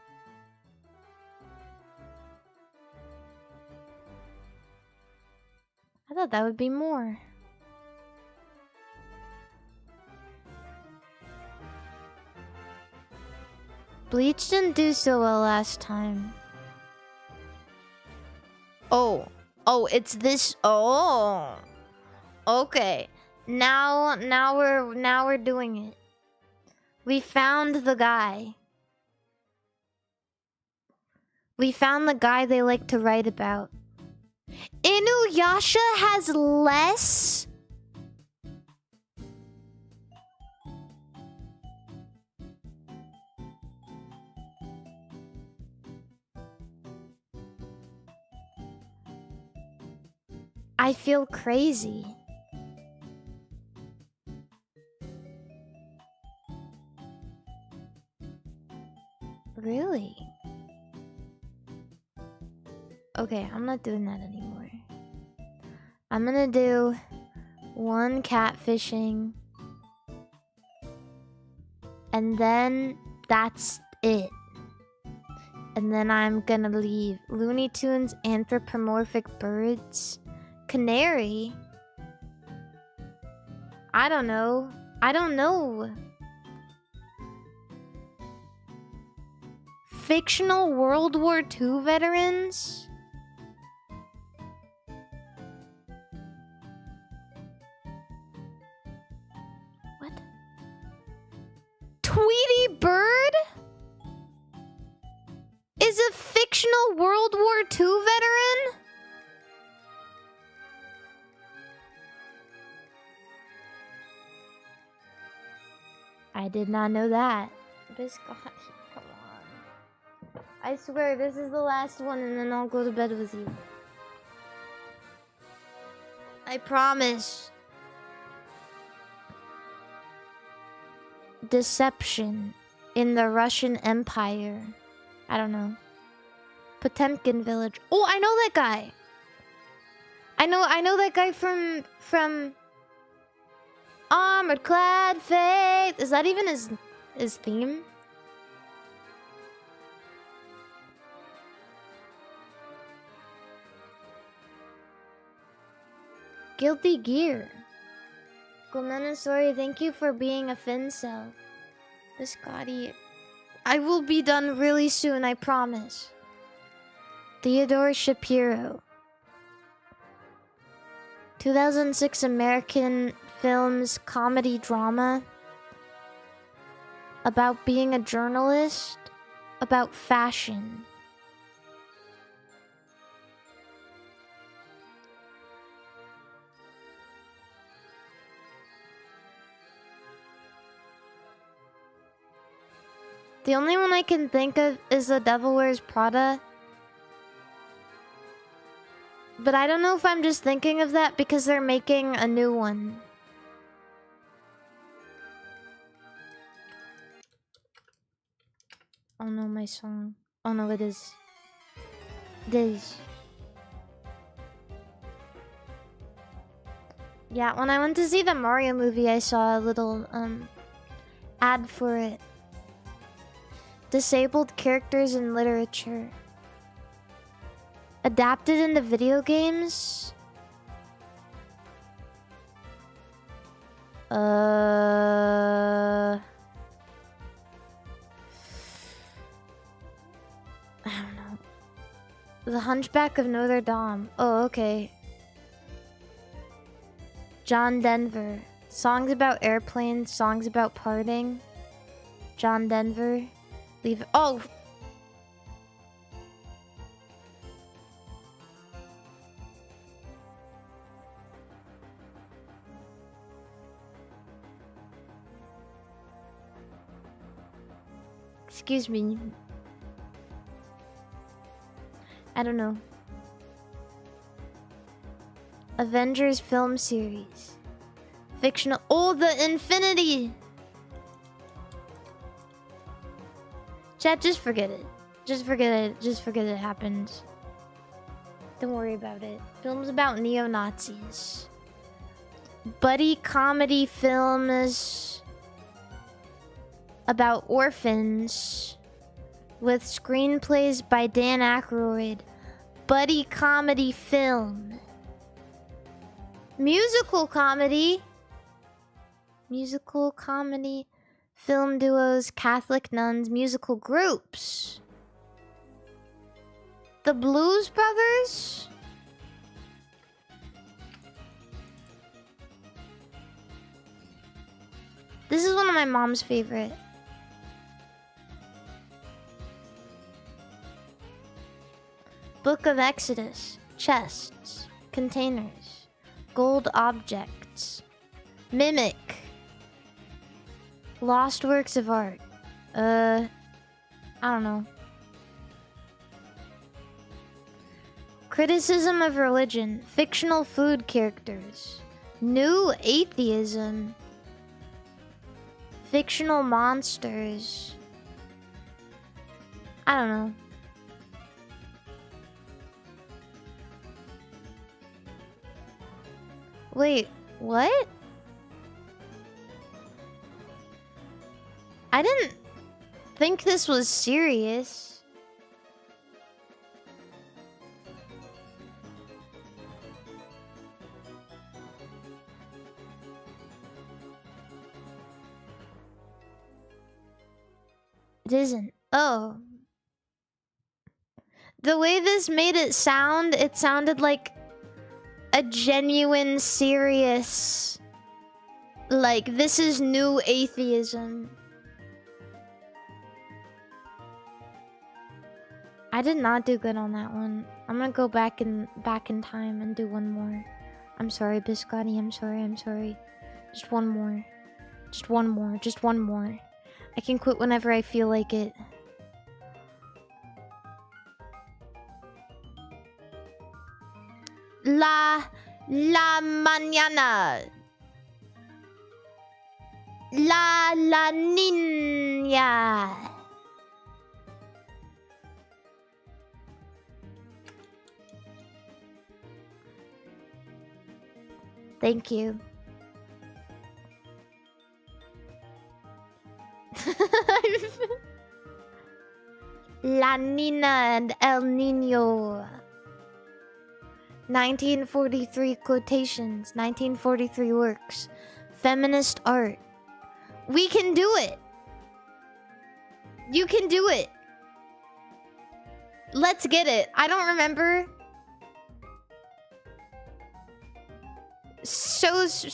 I thought that would be more. Bleach didn't do so well last time. Oh, it's this. Oh, okay. Now we're doing it. We found the guy. We found the guy they like to write about. Inuyasha has less. I feel crazy. Really? Okay, I'm not doing that anymore. I'm gonna do one catfishing. And then that's it. And then I'm gonna leave. Looney Tunes, anthropomorphic birds. Canary? I don't know. I don't know. Fictional World War II veterans? What? Tweety Bird? Is a fictional World War II veteran? I did not know that. Biscotti, come on. I swear, this is the last one and then I'll go to bed with you. I promise. Deception in the Russian Empire. I don't know. Potemkin Village. Oh, I know that guy. I know that guy from Armored Clad Faith. Is that even his theme? Guilty Gear. Gomenasori, thank you for being a Fincel. Biscotti, I will be done really soon, I promise. Theodore Shapiro. 2006 American films comedy drama about being a journalist, about fashion. The only one I can think of is The Devil Wears Prada. But I don't know if I'm just thinking of that because they're making a new one. Oh no, my song. Oh no, it is. It is. Yeah, when I went to see the Mario movie, I saw a little ad for it. Disabled characters in literature. Adapted into video games? I don't know. The Hunchback of Notre Dame. Oh, okay. John Denver. Songs about airplanes, songs about parting. John Denver. Leave it. Oh! Excuse me. I don't know. Avengers film series. Fictional. Oh, the Infinity! Chat, just forget it. Just forget it. Just forget it happened. Don't worry about it. Films about neo-Nazis. Buddy comedy films about orphans with screenplays by Dan Aykroyd. Buddy comedy film. Musical comedy. Musical comedy. Film duos, Catholic nuns, musical groups. The Blues Brothers? This is one of my mom's favorite. Book of Exodus. Chests. Containers. Gold objects. Mimic. Lost works of art. I don't know. Criticism of religion. Fictional food characters. New atheism. Fictional monsters. I don't know. Wait, what? I didn't think this was serious. It isn't. Oh. The way this made it sounded like a genuine, serious... Like, this is new atheism. I did not do good on that one. I'm gonna go back in time and do one more. I'm sorry, Biscotti. I'm sorry. Just one more. Just one more. I can quit whenever I feel like it. La mañana. La niña. Thank you. La Nina and El Nino. 1943 quotations. 1943 works. Feminist art. We can do it. You can do it. Let's get it. I don't remember. So's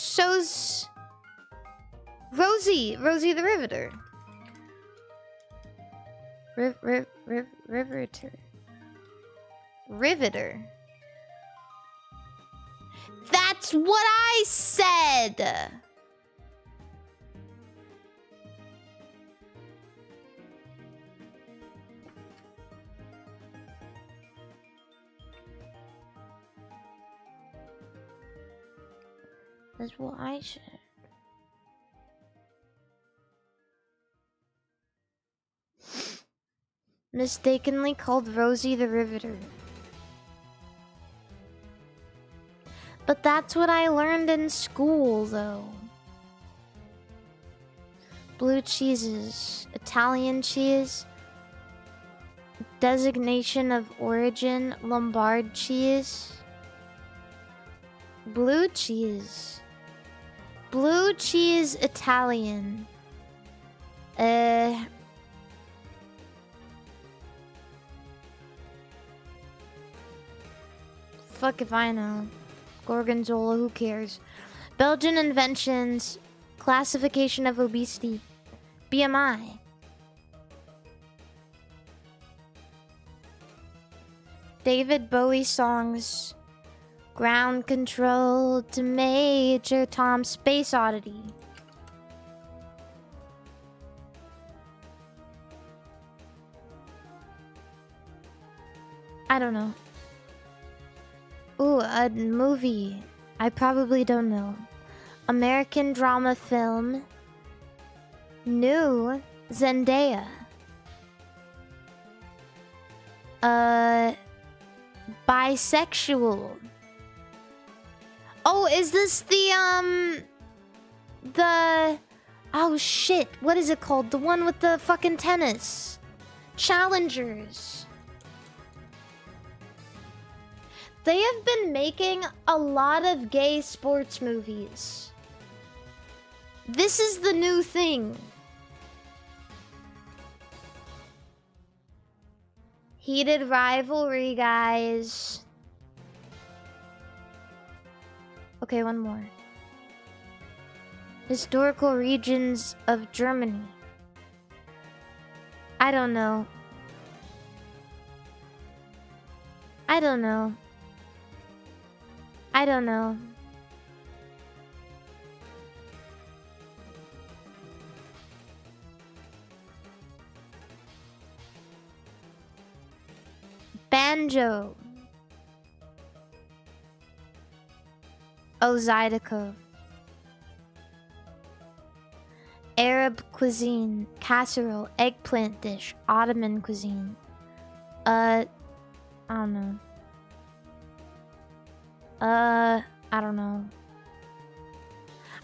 Rosie the Riveter. Riveter. That's what I said. That's what I said. Mistakenly called Rosie the Riveter. But that's what I learned in school, though. Blue cheeses. Italian cheese. Designation of origin. Lombard cheese. Blue cheese. Blue cheese Italian. fuck if I know. Gorgonzola, who cares? Belgian inventions. Classification of obesity. BMI. David Bowie songs. Ground control to Major Tom. Space Oddity. I don't know. Ooh, a movie. I probably don't know. American drama film. New Zendaya. Bisexual. Oh, is this the oh shit, what is it called? The one with the fucking tennis. Challengers. They have been making a lot of gay sports movies. This is the new thing. Heated rivalry, guys. Okay, one more. Historical regions of Germany. I don't know. I don't know. I don't know. Banjo. Oh, Zydeco. Arab cuisine. Casserole. Eggplant dish. Ottoman cuisine. I don't know. I don't know.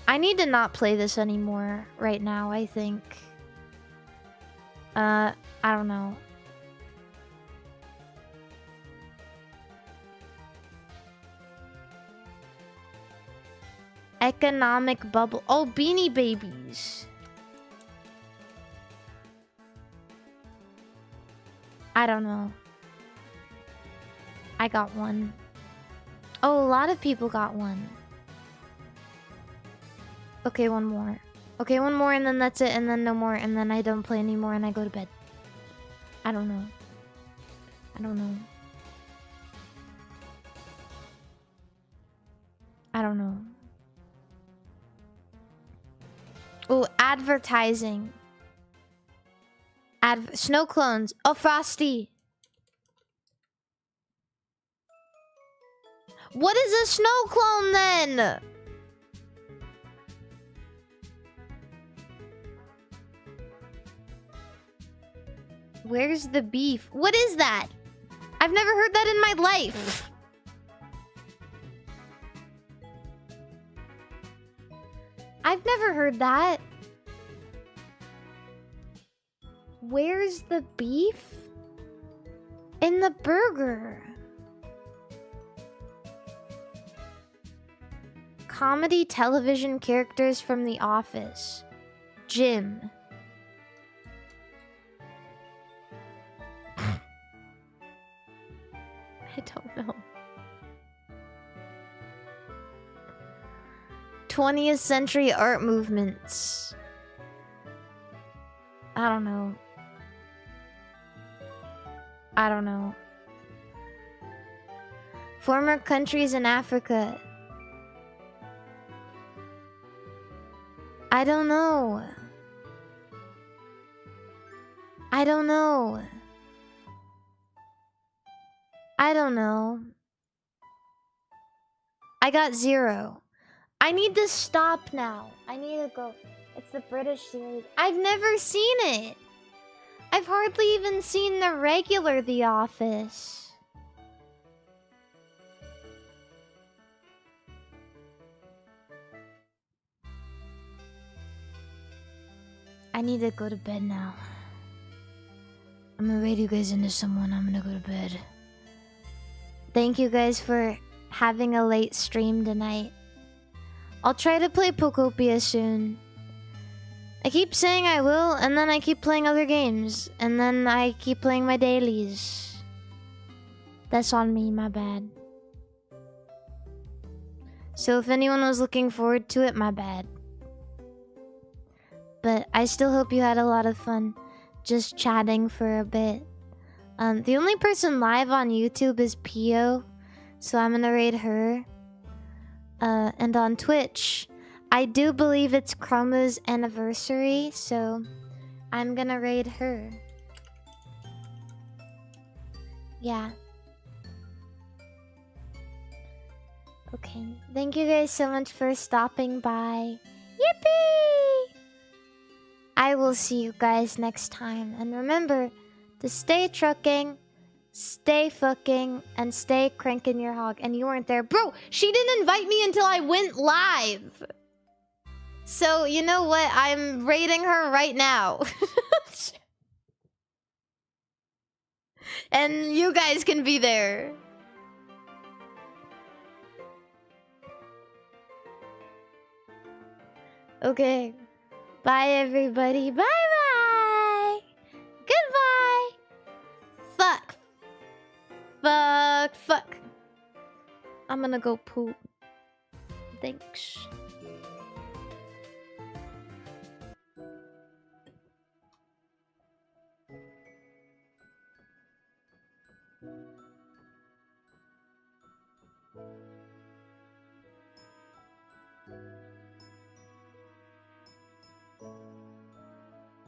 I need to not play this anymore right now, I think. I don't know. Economic bubble. Oh, Beanie Babies. I don't know. I got one. Oh, a lot of people got one. Okay, one more. Okay, one more and then that's it, and then no more, and then I don't play anymore and I go to bed. I don't know. I don't know. I don't know. Oh, advertising. Snow clones. Oh, Frosty. What is a snow clone then? Where's the beef? What is that? I've never heard that in my life. I've never heard that. Where's the beef? In the burger. Comedy television characters from The Office. Jim. I don't know. 20th century art movements. I don't know. I don't know. Former countries in Africa. I don't know. I don't know. I don't know. I got 0. I need to stop now. I need to go. It's the British series. I've never seen it. I've hardly even seen the regular The Office. I need to go to bed now. I'm gonna raid you guys into someone. I'm gonna go to bed. Thank you guys for having a late stream tonight. I'll try to play POKOPIA soon. I keep saying I will, and then I keep playing other games. And then I keep playing my dailies. That's on me, my bad. So if anyone was looking forward to it, my bad. But I still hope you had a lot of fun just chatting for a bit. The only person live on YouTube is Pio, so I'm gonna raid her. And on Twitch, I do believe it's Chroma's anniversary, so I'm gonna raid her. Yeah. Okay. Thank you guys so much for stopping by. Yippee! I will see you guys next time. And remember to stay trucking, stay fucking, and stay cranking your hog. And you weren't there. Bro, she didn't invite me until I went live. So, you know what? I'm raiding her right now. And you guys can be there. Okay. Bye, everybody. Bye-bye. Goodbye. Fuck. Fuck. Fuck. I'm gonna go poop. Thanks.